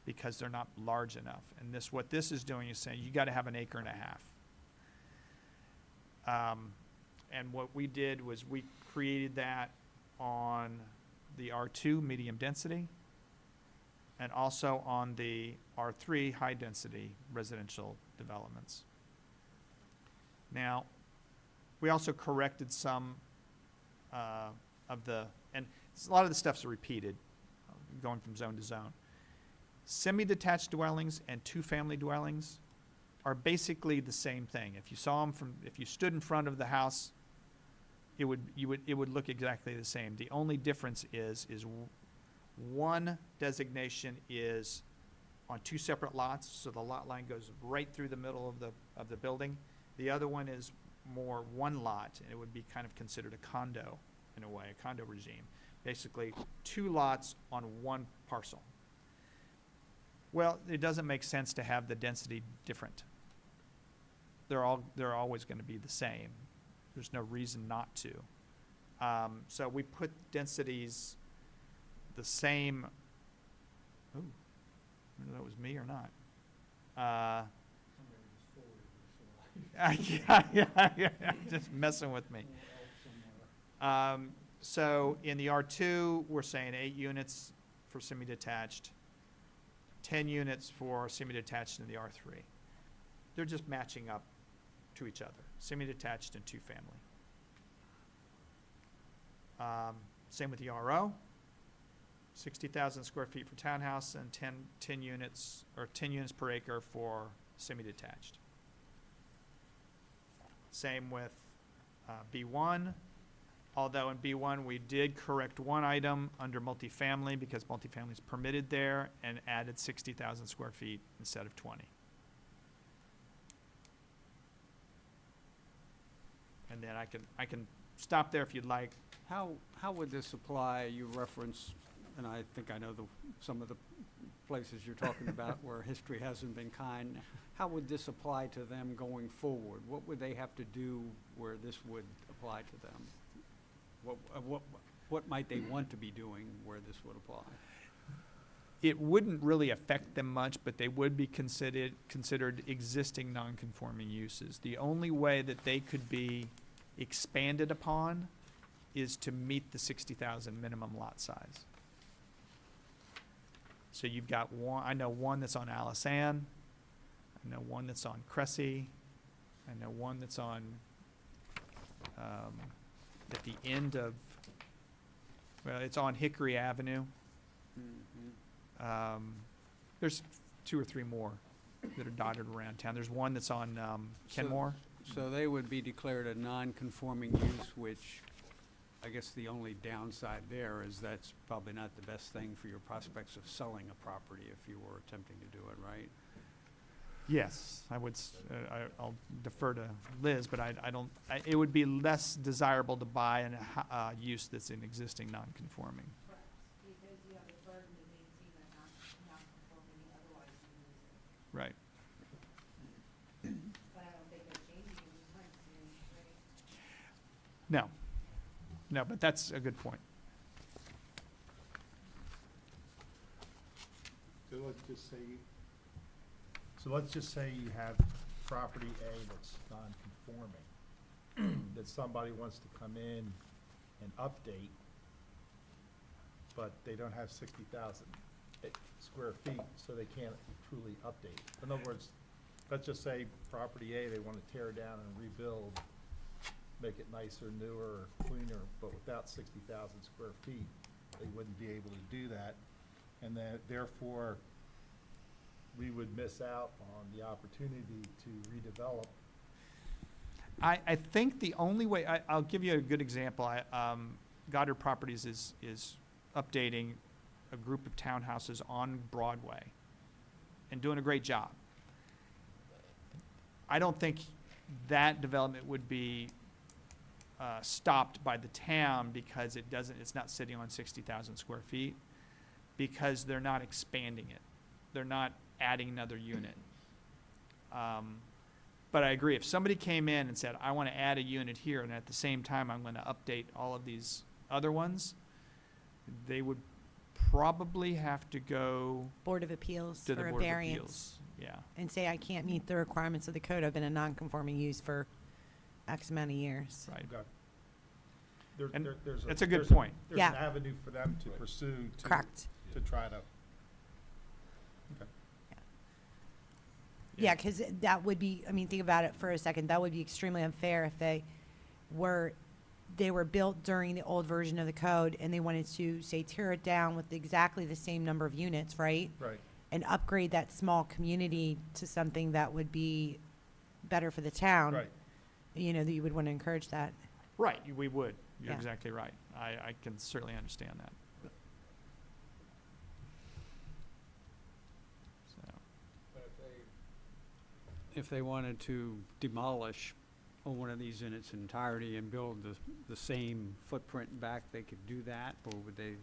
because they're not large enough. And what this is doing is saying you got to have an acre and a half. And what we did was we created that on the R2 medium density and also on the R3 high density residential developments. Now, we also corrected some and a lot of the stuff's repeated, going from zone to zone. Semi-detached dwellings and two-family dwellings are basically the same thing. If you saw them if you stood in front of the house, it would look exactly the same. The only difference is one designation is on two separate lots, so the lot line goes right through the middle of the building. The other one is more one lot, and it would be kind of considered a condo in a way, a condo regime. Basically, two lots on one parcel. Well, it doesn't make sense to have the density different. they're always gonna be the same. There's no reason not to. So we put densities the same, ooh, I don't know if that was me or not. Yeah, just messing with me. So in the R2, we're saying 8 units for semi-detached, 10 units for semi-detached in the R3. They're just matching up to each other, semi-detached and two-family. Same with the RO, 60,000 square feet for townhouse and 10 units, or 10 units per acre for semi-detached. Same with B1, although in B1 we did correct one item under multifamily because multifamily is permitted there and added 60,000 square feet instead of 20. And then I can stop there if you'd like. How would this apply? You reference, and I think I know some of the places you're talking about where history hasn't been kind. How would this apply to them going forward? What would they have to do where this would apply to them? What might they want to be doing where this would apply? It wouldn't really affect them much, but they would be considered existing non-conforming uses. The only way that they could be expanded upon is to meet the 60,000 minimum lot size. So you've got one, I know one that's on Alisan, I know one that's on Cressy, I know one that's on, at the end of, well, it's on Hickory Avenue. There's 2 or 3 more that are dotted around town. There's one that's on Kenmore. So they would be declared a non-conforming use, which I guess the only downside there is that's probably not the best thing for your prospects of selling a property if you were attempting to do it, right? Yes, I would, I'll defer to Liz, but I don't, it would be less desirable to buy a use that's an existing non-conforming. Correct, because you have a burden to maintain that non-conformity, otherwise you lose it. Right. But I don't think they're changing anytime soon, right? No, but that's a good point. So let's just say you have property A that's non-conforming, that somebody wants to come in and update, but they don't have 60,000 square feet, so they can't truly update. In other words, let's just say property A, they want to tear down and rebuild, make it nicer, newer, cleaner, but without 60,000 square feet, they wouldn't be able to do that. And that therefore, we would miss out on the opportunity to redevelop. I think the only way, I'll give you a good example. Goddard Properties is updating a group of townhouses on Broadway and doing a great job. I don't think that development would be stopped by the town because it's not sitting on 60,000 square feet, because they're not expanding it. They're not adding another unit. But I agree, if somebody came in and said, I want to add a unit here, and at the same time, I'm going to update all of these other ones, they would probably have to go Board of Appeals to the for a Board of variance Appeals. Yeah, and say, I can't meet the requirements of the code. I've been a non-conforming use for X amount of years. right. Okay. And There's that's a good there's point. There's Yeah. an avenue for them to Right. pursue Correct. to try to. Okay. Yeah, because that would be, I mean, think about it for a second. That would be extremely unfair if they were built during the old version of the code and they wanted to, say, tear it down with exactly the same number of units, right? Right. And upgrade that small community to something that would be better for the town. Right. You know, that you would want to encourage that. Right, we would. You're Yeah. exactly right. I can certainly understand that. So, If they wanted to demolish one of these in its entirety and build the same footprint back, they could do that, or would they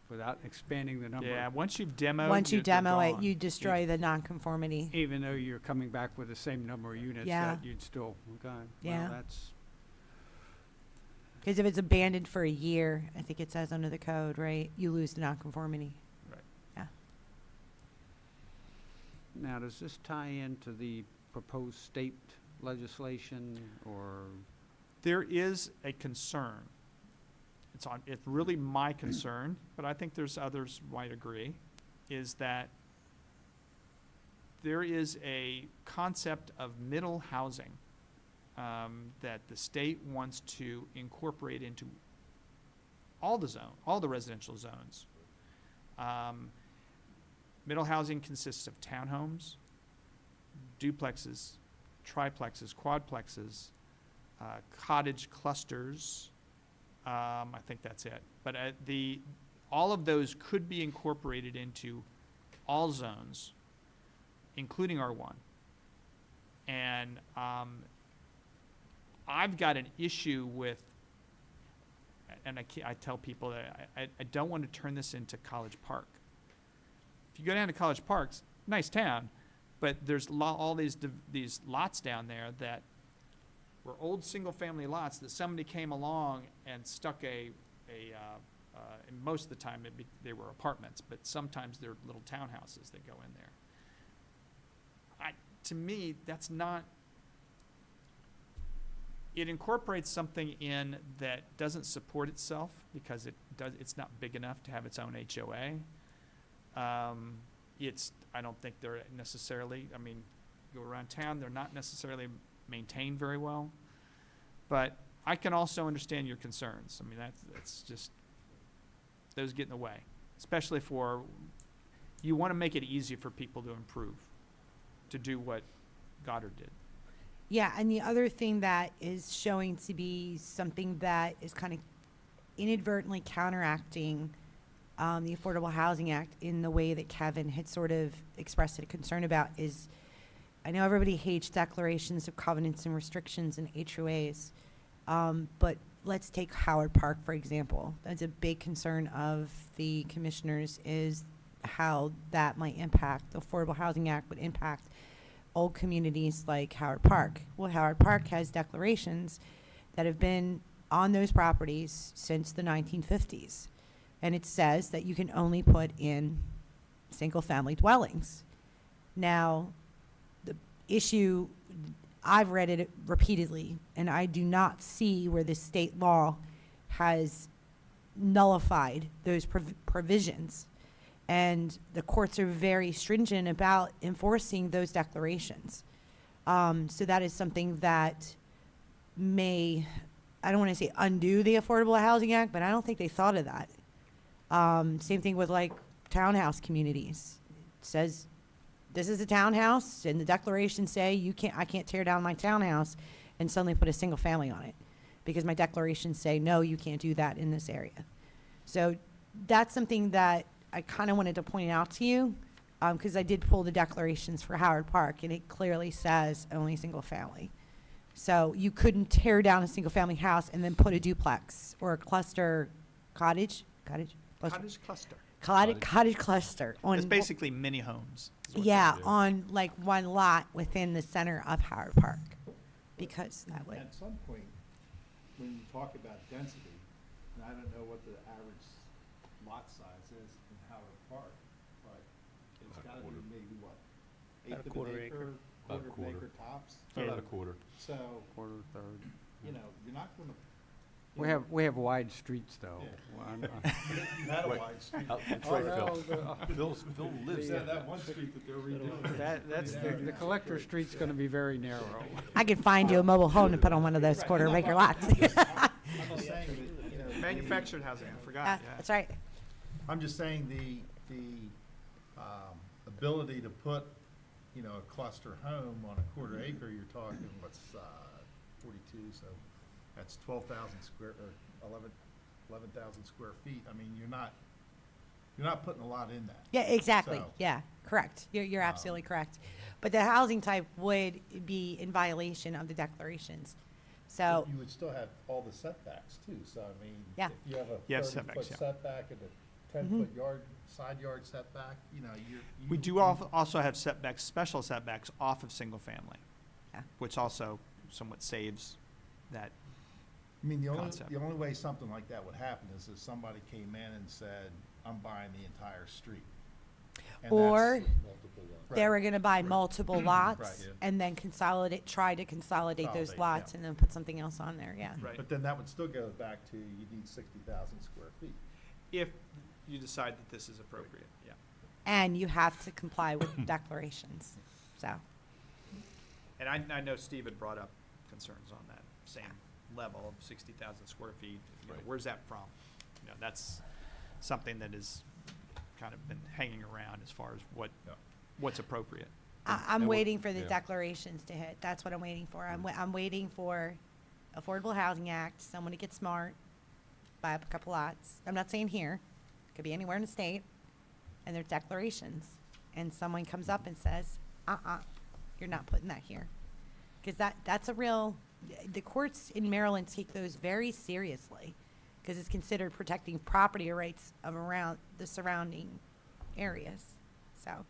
without expanding the number. Yeah, once you've demoed. Once you they're demo it, gone. you destroy the nonconformity. Even though you're coming back with the same number of units, Yeah. that you'd still, okay, Yeah. well, that's, Because if it's abandoned for a year, I think it says under the code, right, you lose the nonconformity. Right. Yeah. now, does this tie into the proposed state legislation, or? There is a concern. It's really my concern, but I think there's others might agree, is that there is a concept of middle housing that the state wants to incorporate into all the residential zones. Middle housing consists of townhomes, duplexes, triplexes, quadplexes, cottage clusters. I think that's it. But all of those could be incorporated into all zones, including R1. And I've got an issue with, and I tell people that I don't want to turn this into College Park. If you go down to College Park's nice town, but there's all these lots down there that were old single-family lots that somebody came along and stuck and most of the time they were apartments, but sometimes they're little townhouses that go in there. To me, that's not. It incorporates something in that doesn't support itself because it's not big enough to have its own HOA. I don't think they're necessarily, I mean, go around town, they're not necessarily maintained very well. But I can also understand your concerns. I mean, that's just, those get in the way, especially you want to make it easy for people to improve, to do what Goddard did. Yeah, and the other thing that is showing to be something that is kind of inadvertently counteracting the Affordable Housing Act in the way that Kevin had sort of expressed a concern about is, I know everybody hates declarations of covenants and restrictions and HOAs, but let's take Howard Park, for example. That's a big concern of the commissioners, is how that might impact, the Affordable Housing Act would impact old communities like Howard Park. Well, Howard Park has declarations that have been on those properties since the 1950s. And it says that you can only put in single-family dwellings. Now, the issue, I've read it repeatedly, and I do not see where the state law has nullified those provisions. And the courts are very stringent about enforcing those declarations. So that is something that may, I don't want to say undo the Affordable Housing Act, but I don't think they thought of that. Same thing with like townhouse communities. It says, this is a townhouse, and the declarations say I can't tear down my townhouse and suddenly put a single family on it, because my declarations say, no, you can't do that in this area. So that's something that I kind of wanted to point out to you, because I did pull the declarations for Howard Park, and it clearly says only single family. So you couldn't tear down a single family house and then put a duplex or a cluster cottage cluster. Cottage cluster on. It's basically mini homes. is what Yeah, they do. on like one lot within the center of Howard Park, because that would. At some point, when you talk about density, and I don't know what the average lot size is in Howard Park, but it's About a gotta be quarter. maybe what? About a Eighth of quarter an acre. acre, About a quarter of an quarter. acre tops. About a quarter. So, Quarter, third. you know, you're not gonna. We have wide streets, though. Yeah. Well, You had a Right. wide street. That's right, Phil. Phil lives Yeah, there. that one street that they're redoing. That's, the collector street's gonna be very narrow. I could find you a mobile home to put on one of those quarter acre lots. I'm just saying that, you know. Manufactured housing, I forgot, Yeah, yeah. that's right. I'm just saying the ability to put, you know, a cluster home on a quarter acre, you're talking, 42, so that's 12,000 square, or 11,000 square feet. I mean, you're not putting a lot in that. Yeah, exactly. So- Yeah, correct. You're absolutely correct. But the housing type would be in violation of the declarations. So, But you would still have all the setbacks too, so I mean. Yeah. If you have a You have 30-foot setbacks, yeah. setback and 10-foot yard, side yard setback, you know, We do also have setbacks, special setbacks off of single family, Yeah. which also somewhat saves that. I mean, concept. the only way something like that would happen is if somebody came in and said, I'm buying the entire street. And Or that's- they Right. were gonna buy multiple lots Right, yeah. and then try to consolidate those Consolidate, lots yeah. and then put something else on there, yeah. Right. But then that would still go back to, you need 60,000 square feet. If you decide that this is appropriate, yeah. And you have to comply with declarations, so. And I know Steve had brought up concerns on that same level of 60,000 square feet. You know, Right. where's that from? You know, that's something that has kind of been hanging around as far as Yeah. what's appropriate. I'm And waiting for the yeah. declarations to hit. That's what I'm waiting for. I'm waiting for Affordable Housing Act, someone to get smart, buy up a couple lots. I'm not saying here, could be anywhere in the state, and there's declarations. And someone comes up and says, you're not putting that here. Because that's a real, the courts in Maryland take those very seriously, because it's considered protecting property rights of around the surrounding areas, so.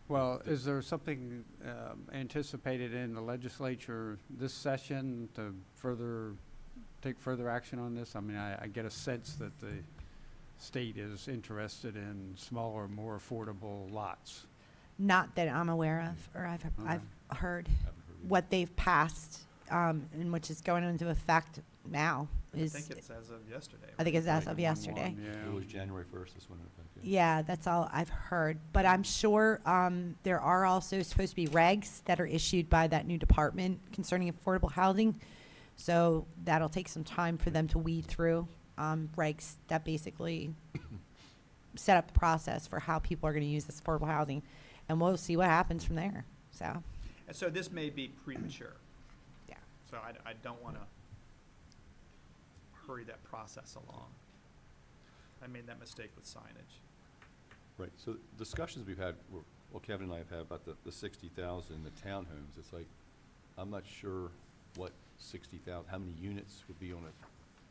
Well, is there something anticipated in the legislature this session to take further action on this? I mean, I get a sense that the state is interested in smaller, more affordable lots. Not that I'm aware of, or I've heard Haven't heard of what they've passed, and which is going into effect now. I Is think it's as of yesterday. I think it's as Like of 1/1, yesterday. yeah. It was January 1st, this went into effect. Yeah, that's all I've heard. But I'm sure there are also supposed to be regs that are issued by that new department concerning affordable housing. So that'll take some time for them to weed through regs that basically set up the process for how people are going to use this affordable housing. And we'll see what happens from there. So, And so this may be premature. yeah. So I don't want to hurry that process along. I made that mistake with signage. Right, so discussions we've had, well, Kevin and I have had about the 60,000, the townhomes, it's like, I'm not sure what 60,000, how many units would be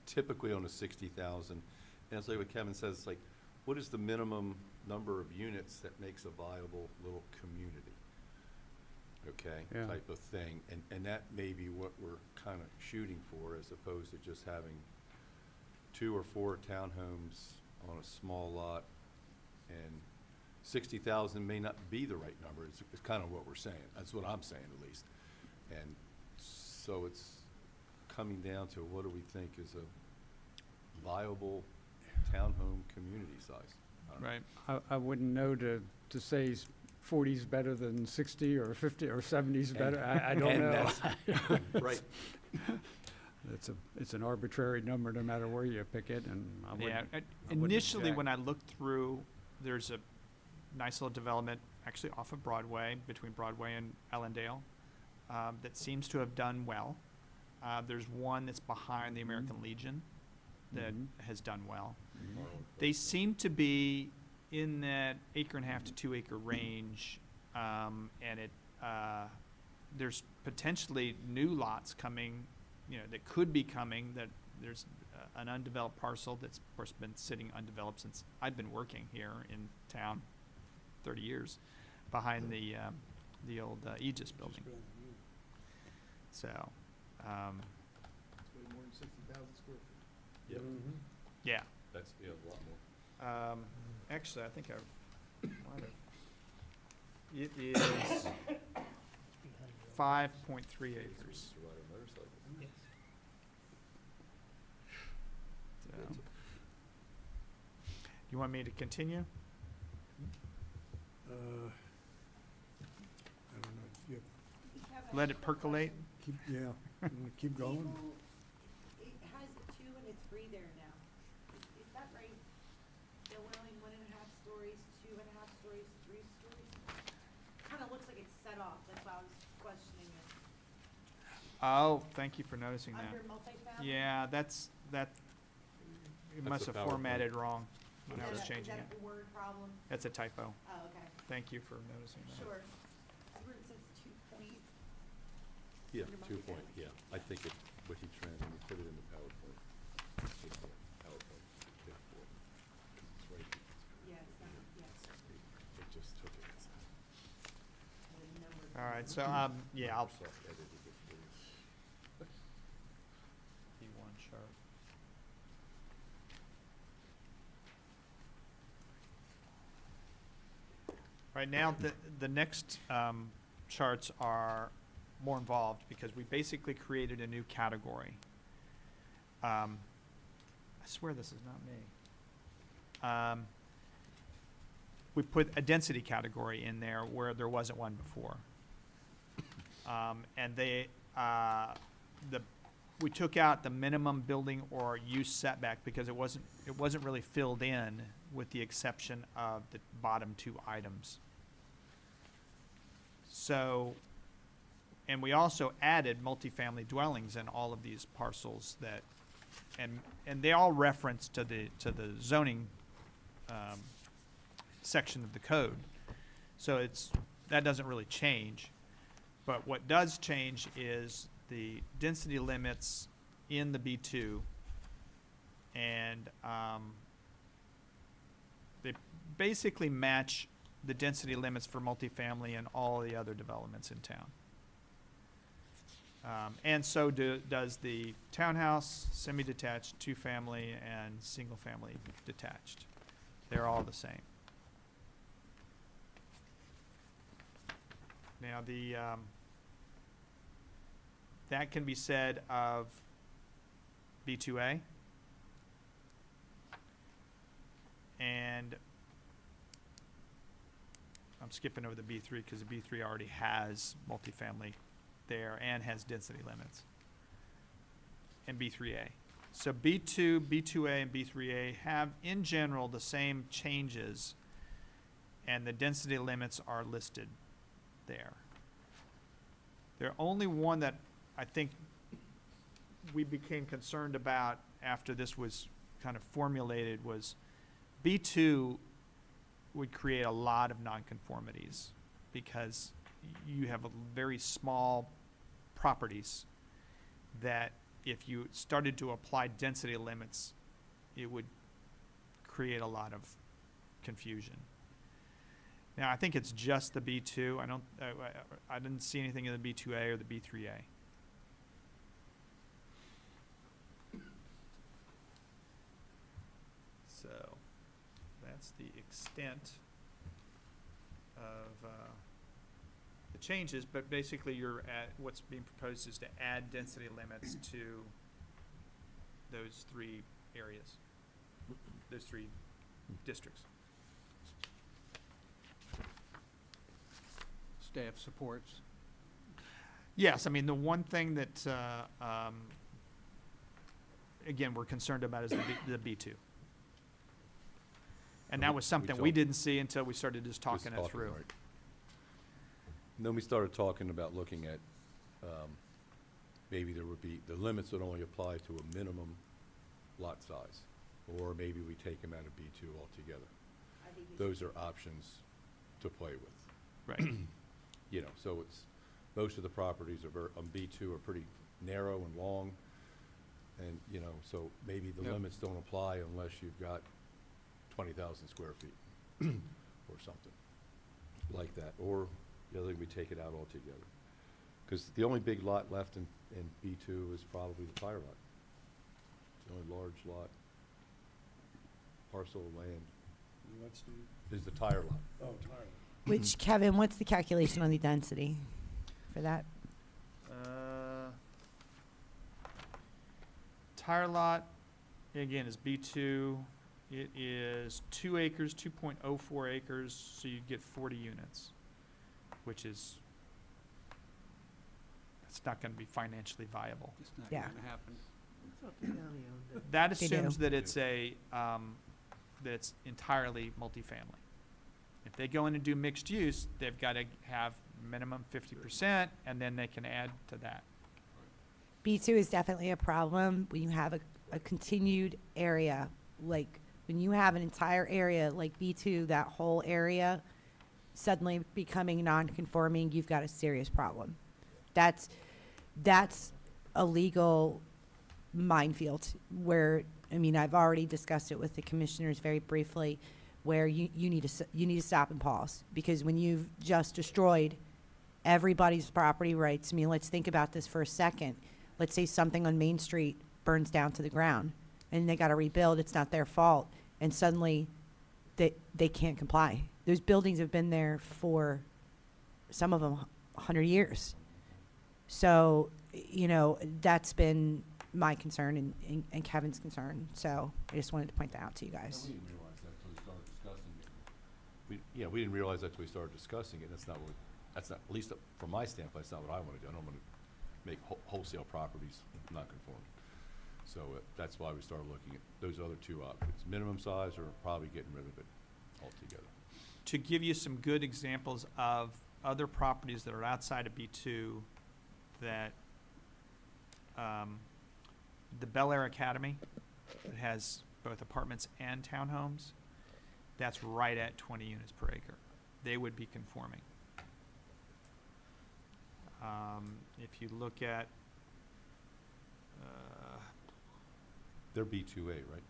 typically on a 60,000. And it's like what Kevin says, it's like, what is the minimum number of units that makes a viable little community? Okay, Yeah. type of thing, and that may be what we're kind of shooting for, as opposed to just having 2 or 4 townhomes on a small lot, and 60,000 may not be the right number, it's kind of what we're saying, that's what I'm saying at least. And so it's coming down to what do we think is a viable townhome community size? I don't know. Right. I wouldn't know to say 40's better than 60 or 50 or 70's better. I don't and know. Right. It's an arbitrary number no matter where you pick it, and I Yeah, wouldn't. I wouldn't initially, exact. when I looked through, there's a nice little development actually off of Broadway, between Broadway and Allendale, that seems to have done well. There's one that's behind the American Legion that Mhm. has done well. Mhm. They seem to be in that 1.5 to 2 acre range, and there's potentially new lots coming, that could be coming, that there's an undeveloped parcel that's, of course, been sitting undeveloped since I've been working here in town 30 years, behind the old Aegis building. So, It's way more than 60,000 square feet. Yep, yeah. that's, yeah, a lot more. Actually, I think I might have. It is 5.3 acres. To ride a motorcycle. So. You want me to continue? I don't know, you Let it percolate? keep, yeah, you wanna keep going? It has a 2 and a 3 there now. Is that right? They're only 1.5 stories, 2.5 stories, 3 stories? Kind of looks like it's set off, that's why I was questioning it. Oh, thank you for noticing that. Under multifamily? Yeah, that, it That's must the have PowerPoint. formatted wrong when I Is was that changing it. Is that a word problem? That's a typo. Oh, okay, Thank you for noticing that. sure. Where it says 2 point. Yeah, Under 2 point, multifamily. yeah, I think what he let me put it in the PowerPoint. It's the PowerPoint, yeah. All right, so, yeah, I'll. B1 chart. Right now, the next charts are more involved because we basically created a new category. I swear this is not me. We put a density category in there where there wasn't one before. And we took out the minimum building or use setback because it wasn't really filled in with the exception of the bottom two items. So, and we also added multifamily dwellings in all of these parcels and they all reference to the zoning, section of the code. So that doesn't really change. But what does change is the density limits in the B2, and they basically match the density limits for multifamily and all the other developments in town. And so does the townhouse, semi-detached, two-family, and single-family detached. They're all the same. Now, that can be said of B2A. And I'm skipping over the B3 because the B3 already has multifamily there and has density limits. And B3A. So B2, B2A, and B3A have, in general, the same changes, and the density limits are listed there. The only one that I think we became concerned about after this was kind of formulated was B2 would create a lot of nonconformities because you have a very small properties that if you started to apply density limits, it would create a lot of confusion. Now, I think it's just the B2. I didn't see anything in the B2A or the B3A. So that's the extent of the changes, but basically what's being proposed is to add density limits to those three areas, those three districts. Staff supports. Yes, I mean, the one thing that, again, we're concerned about is the B2. And that was something we didn't see until we started just talking it through. Right. And then we started talking about looking at, maybe there would be, the limits would only apply to a minimum lot size, or maybe we take them out of B2 altogether. Those are options to play with. Right. You know, so most of the properties on B2 are pretty narrow and long, and, you know, so maybe the Yep. limits don't apply unless you've got 20,000 square feet or something like that, or the other thing, we take it out altogether. Because the only big lot left in B2 is probably the tire lot. The only large lot, parcel of land What, Steve? is the tire lot. Oh, Tyler. Which, Kevin, what's the calculation on the density for that? Tire lot, again, is B2. It is 2 acres, 2.04 acres, so you get 40 units, which is, it's not going to be financially viable. It's not Yeah. going to happen. I thought the county owned it. That They do. assumes that it's that it's entirely multifamily. If they go in and do mixed use, they've got to have minimum 50%, and then they can add to that. B2 is definitely a problem when you have a continued area, like when you have an entire area like B2, that whole area suddenly becoming non-conforming, you've got a serious problem. That's a legal minefield where, I mean, I've already discussed it with the commissioners very briefly, where you need to stop and pause, because when you've just destroyed everybody's property rights. I mean, let's think about this for a second. Let's say something on Main Street burns down to the ground and they got to rebuild. It's not their fault. And suddenly they can't comply. Those buildings have been there for, some of them, 100 years. So, you know, that's been my concern and Kevin's concern. So I just wanted to point that out to you guys. We didn't realize that until we started discussing it. We didn't realize that until we started discussing it. That's not, at least from my standpoint, that's not what I want to do. I don't want to make wholesale properties non-conforming. So that's why we started looking at those other two options, minimum size or probably getting rid of it altogether. To give you some good examples of other properties that are outside of B2 that, the Bel Air Academy, that has both apartments and townhomes, that's right at 20 units per acre. They would be conforming. If you look at, They're B2A, right?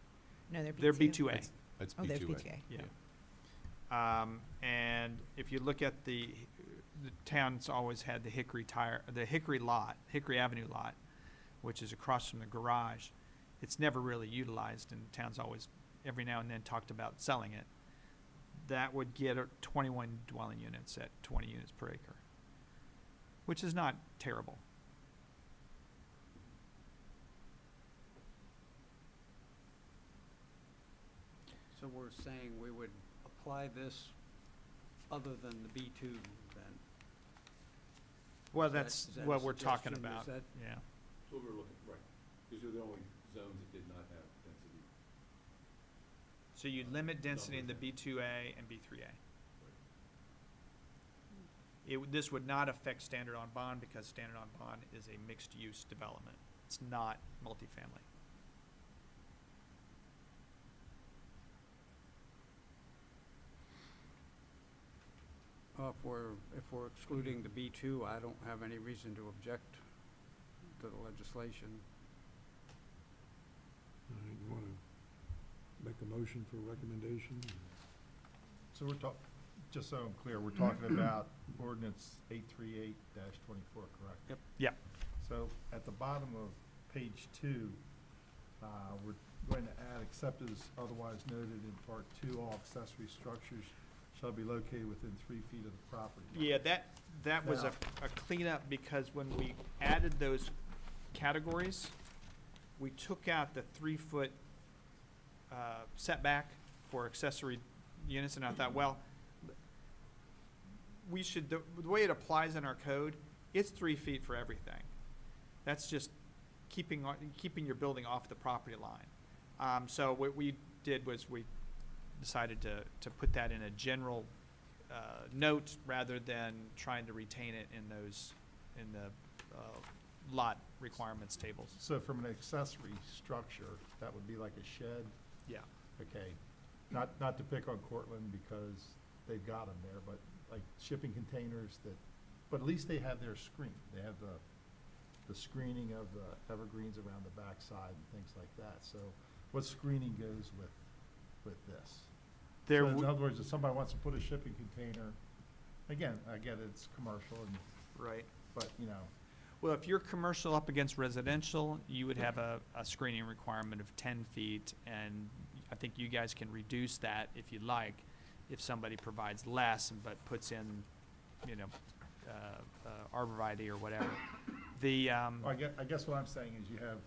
No, they're B2. they're B2A. That's Oh, there's B2A. B2A. Yeah. And if you look at the town's always had the Hickory Avenue lot, which is across from the garage. It's never really utilized, and the town's always, every now and then, talked about selling it. That would get 21 dwelling units at 20 units per acre, which is not terrible. So we're saying we would apply this other than the B2 then? Well, Is that- that's is that a what we're talking suggestion? about, Is that- yeah. So we're looking, right, these are the only zones that did not have density. So you limit density in the B2A and B3A. This would not affect Standard on Bond because Standard on Bond is a mixed-use development. It's not multifamily. If we're excluding the B2, I don't have any reason to object to the legislation. You want to make a motion for recommendation? So just so I'm clear, we're talking about ordinance 838-24, correct? Yep. So at the bottom of page 2, we're going to add, except as otherwise noted in part 2, all accessory structures shall be located within 3 feet of the property line. Yeah, that was a cleanup because when we added those categories, we took out the 3-foot setback for accessory units, and I thought, well, we should, the way it applies in our code, it's 3 feet for everything. That's just keeping your building off the property line. So what we did was we decided to put that in a general note rather than trying to retain it in the lot requirements tables. So from an accessory structure, that would be like a shed? Yeah. Okay, not to pick on Cortland because they've got them there, but like shipping containers but at least they have their screen. They have the screening of the evergreens around the backside and things like that. So what screening goes with this? There, So in other words, if somebody wants to put a shipping container, again, I get it, it's commercial right. but you know, Well, if you're commercial up against residential, you would have a screening requirement of 10 feet, and I think you guys can reduce that if you'd like, if somebody provides less but puts in, arborvitae or whatever. The, I guess what I'm saying is you have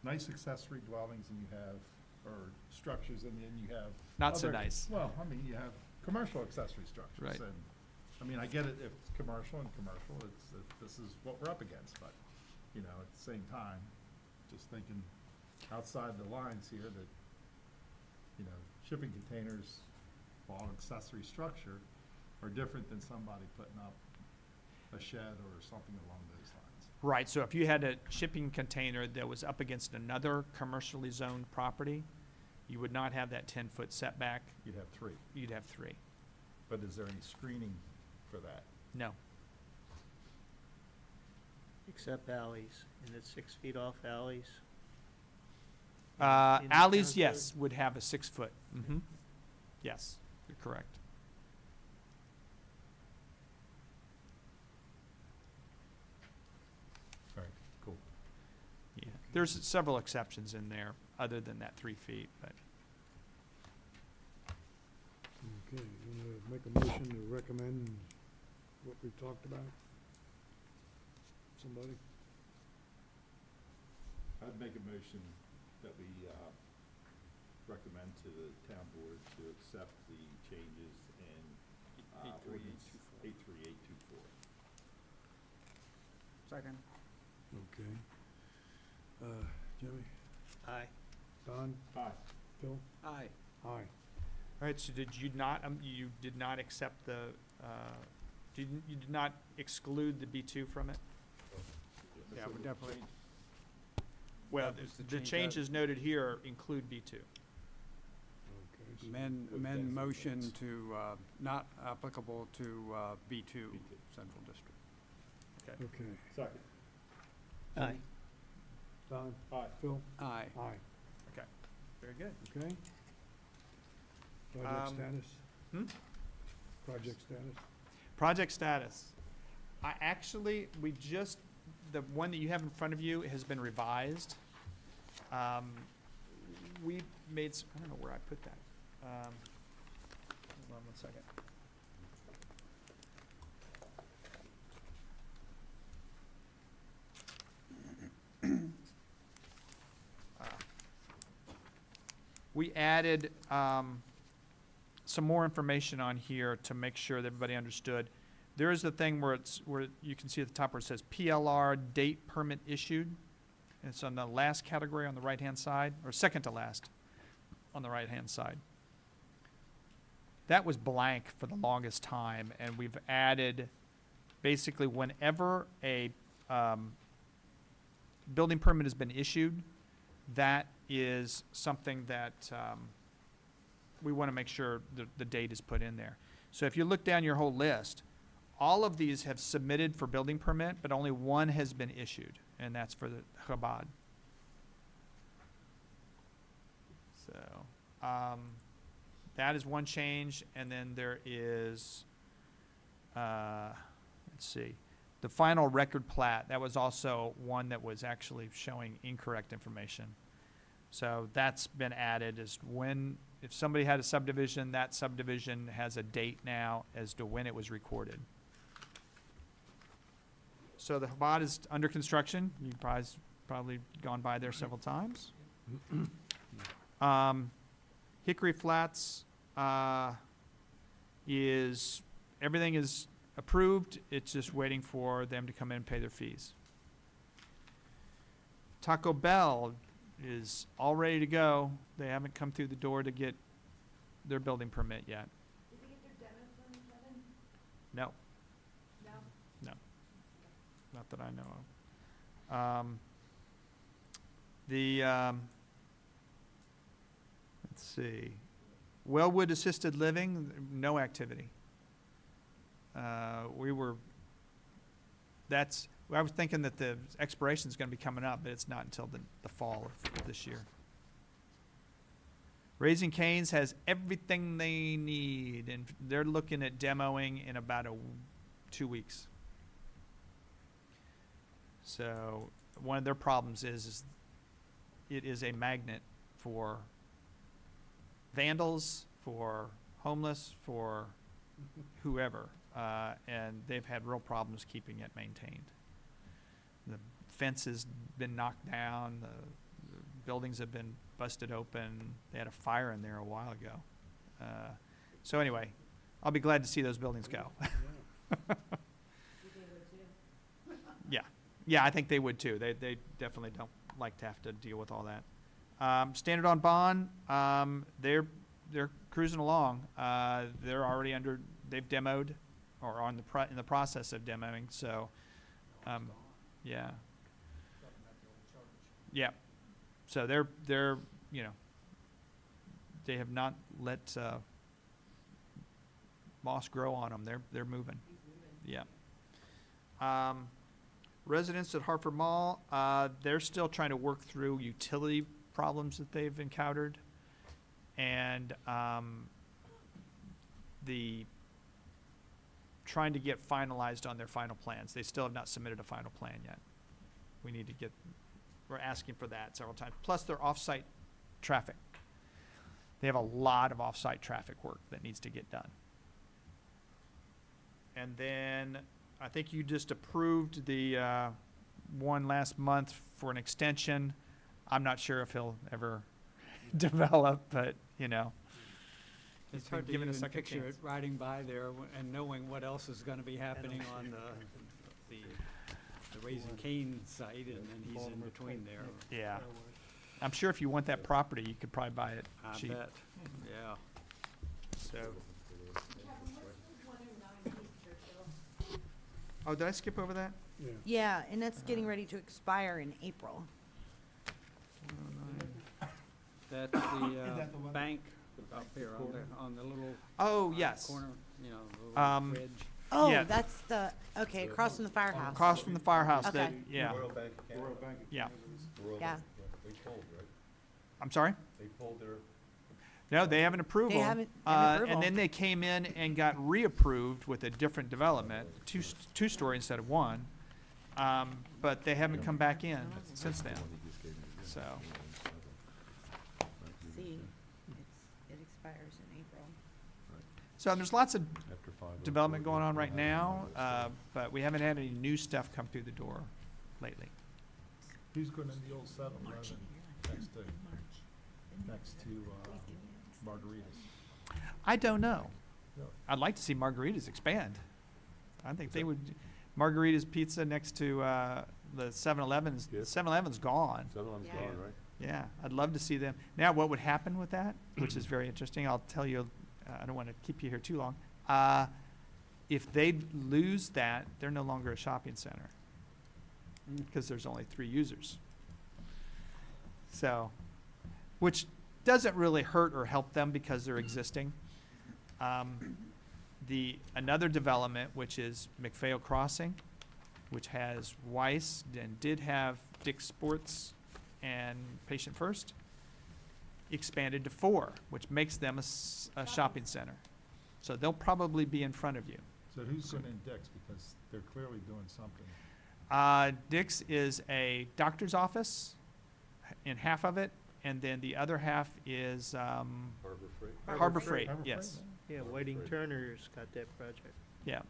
nice accessory dwellings and you have, or structures, and then you have. Not so other- nice. Well, I mean, you have commercial accessory structures. Right. And, I mean, I get it if it's commercial, this is what we're up against, but, at the same time, just thinking outside the lines here that, shipping containers, while accessory structure, are different than somebody putting up a shed or something along those lines. right, so if you had a shipping container that was up against another commercially zoned property, you would not have that 10-foot setback, You'd have 3, you'd have 3. but is there any screening for that? No. Except alleys, and it's 6 feet off alleys. in the Alleys, town yes, would have a 6-foot. Mm-hmm. Yes, you're correct. There's several exceptions in there, other than that 3 feet, but Okay, you wanna make a motion to recommend what we've talked about? Somebody? I'd make a motion that we recommend to the town board to accept the changes in ordinance 83824. Second. Okay. Jimmy? Aye. Don? Aye. Phil? Aye. Aye. all right, so did you not, you did not accept the, you did not exclude the B2 from it? Yeah, we definitely, Well, That was the the change changes noted here include B2. Okay. so- amend motion to, not applicable to, B2 B2. Central District. Okay. Second. Aye. Don? Aye. Phil? Aye. Aye. Very good. Okay. Project Um, status? Hmm? Project status? Project status. We just, the one that you have in front of you has been revised. We made, I don't know where I put that. Hold on one second. We added some more information on here to make sure that everybody understood. There is a thing where you can see at the top where it says PLR date permit issued. And it's on the last category on the right-hand side, or second to last on the right-hand side. That was blank for the longest time, and we've added, basically, whenever a building permit has been issued, that is something that we want to make sure the date is put in there. So if you look down your whole list, all of these have submitted for building permit, but only one has been issued, and that's for the Chabad. So that is one change, and then there is, let's see, the final record plat. That was also one that was actually showing incorrect information. So that's been added as when, if somebody had a subdivision, that subdivision has a date now as to when it was recorded. So the Chabad is under construction. You've probably gone by there several times. Hickory Flats everything is approved. It's just waiting for them to come in and pay their fees. Taco Bell is all ready to go. They haven't come through the door to get their building permit yet. Did they get their demo permit, Kevin? No, No? not that I know of. Let's see, Wellwood Assisted Living, no activity. I was thinking that the expiration is going to be coming up, but it's not until the fall of this year. Raising Cane's has everything they need, and they're looking at demoing in about 2 weeks. So one of their problems is it is a magnet for vandals, for homeless, for whoever, and they've had real problems keeping it maintained. The fence has been knocked down, the buildings have been busted open. They had a fire in there a while ago. So anyway, I'll be glad to see those buildings go. Yeah, I think they would too. They definitely don't like to have to deal with all that. Standard on Bond, they're cruising along. They're already they've demoed or in the process of demoing. So, yeah. Yeah. So they're they have not let moss grow on them. They're moving. Yeah. Residents at Hartford Mall, they're still trying to work through utility problems that they've encountered, and trying to get finalized on their final plans. They still have not submitted a final plan yet. We need to get We're asking for that several times, plus their off-site traffic. They have a lot of off-site traffic work that needs to get done. And then, I think you just approved the, one last month for an extension. I'm not sure if he'll ever develop, but, you know. He's It's been hard to given a even second picture it chance. riding by there and knowing what else is gonna be happening on the Raising Cane site, and then he's in between there. Yeah. I'm sure if you want that property, you could probably buy it I cheap. bet, yeah. So. Oh, did I skip over that? Yeah. Yeah, and that's getting ready to expire in April. That's the bank up here on the little Oh, yes. corner, you know, the little bridge. Oh, Yeah. that's the, okay, across from the firehouse. Across from the firehouse, that, Okay. yeah, Royal Bank of Canada. yeah. Yeah. They pulled, right? I'm sorry? They pulled their. No, they have an approval. haven't- an approval. And then they came in and got reapproved with a different development, two-story instead of one. But they haven't come back in since then, so. See, it expires in April. So there's lots of After 5:04, development going on they'll right have now, another but we haven't had any new stuff come through the door lately. Who's going in the old 7-Eleven next to Margaritas? I don't know. Yeah. I'd like to see Margaritas expand. I think they would, Margaritas Pizza next to the 7-Eleven's, Yeah. 7-Eleven's gone. 7-Eleven's Yeah. gone, right? Yeah, I'd love to see them. Now, what would happen with that, which is very interesting, I'll tell you, I don't want to keep you here too long. If they lose that, they're no longer a shopping center, because there's only 3 users. So, which doesn't really hurt or help them because they're existing. Another development, which is McPhail Crossing, which has Weiss and did have Dick's Sports and Patient First, expanded to 4, which makes them a shopping center. So they'll probably be in front of you. So who's going in Dick's, because they're clearly doing something. Dick's is a doctor's office in half of it, and then the other half is Harbor Freight. Harbor Freight, Harbor Freight, yes, Yeah, Whiting Turner's got that project. yeah.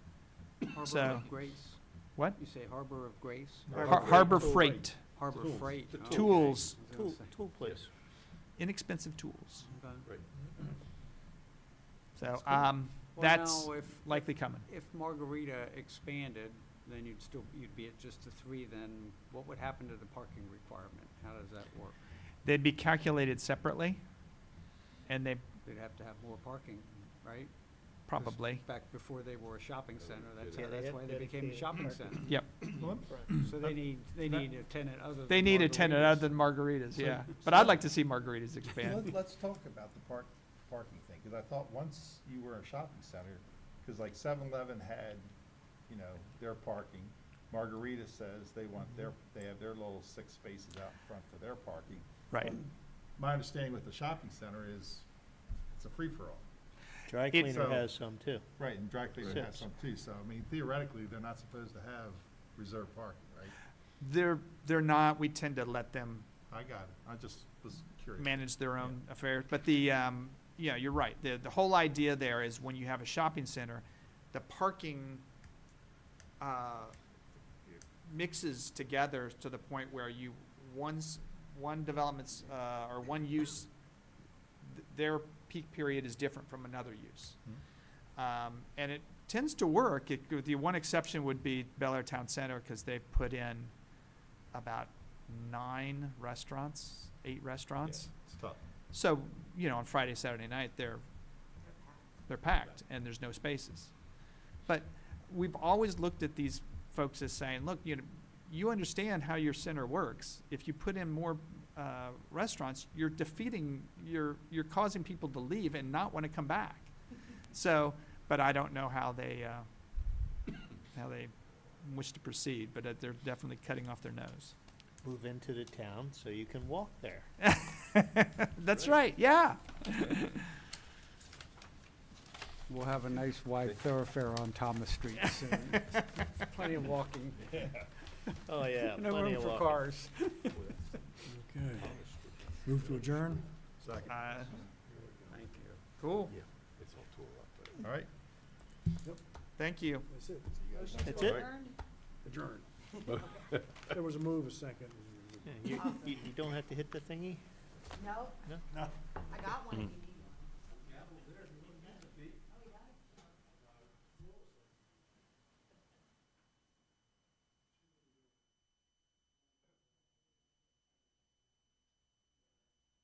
Harbor So- of Grace? What? You say Harbor of Grace? Harbor Freight, Harbor Tools. Freight. The oh, tools. okay. I was gonna say. Tool place. inexpensive tools. Okay. So, Well, that's now, likely coming. if Margarita expanded, then you'd be at just a 3, then what would happen to the parking requirement? How does that work? They'd be calculated separately, and they They'd have to have more parking, right? 'Cause probably, Back before they were a shopping center, that's Yeah, they that's had why they became a dedicated shopping parking. center. yep. So they need a tenant other than They need a tenant Margaritas. other than margaritas, yeah. But I'd like to see margaritas expand. Let's talk about the parking thing, because I thought once you were a shopping center, because like 7-Eleven had, you know, their parking. Margarita says they want they have their little 6 spaces out in front for their parking. Right. My understanding with the shopping center is it's a free-for-all. Dry It- cleaner So- has some too. Right, and dry cleaner has Six. some too, so I mean theoretically, they're not supposed to have reserved parking, right? They're not, we tend to let them I got it, I just was curious. manage their own affairs. But yeah, you're right. The whole idea there is when you have a shopping center, the parking mixes together to the point where one development's, or one use, their peak period is different from another use. And it tends to work. The one exception would be Bel Air Town Center, because they put in about 9 restaurants, 8 restaurants. It's tough. So, on Friday, Saturday night, they're packed and there's no spaces. But we've always looked at these folks as saying, look, you understand how your center works. If you put in more restaurants, you're causing people to leave and not want to come back. So, but I don't know how they wish to proceed, but they're definitely cutting off their nose. Move into the town so you can walk there. That's right, yeah. We'll have a nice wide thoroughfare on Thomas Street soon. Plenty of walking. Oh, yeah, No plenty room of for walking. cars. Okay. Move to adjourn? Thank you. Cool. All right. Thank you. That's it. That's it? Adjourn. There was a move, a second. Yeah, you don't have to hit the thingy? No. No? I got one if you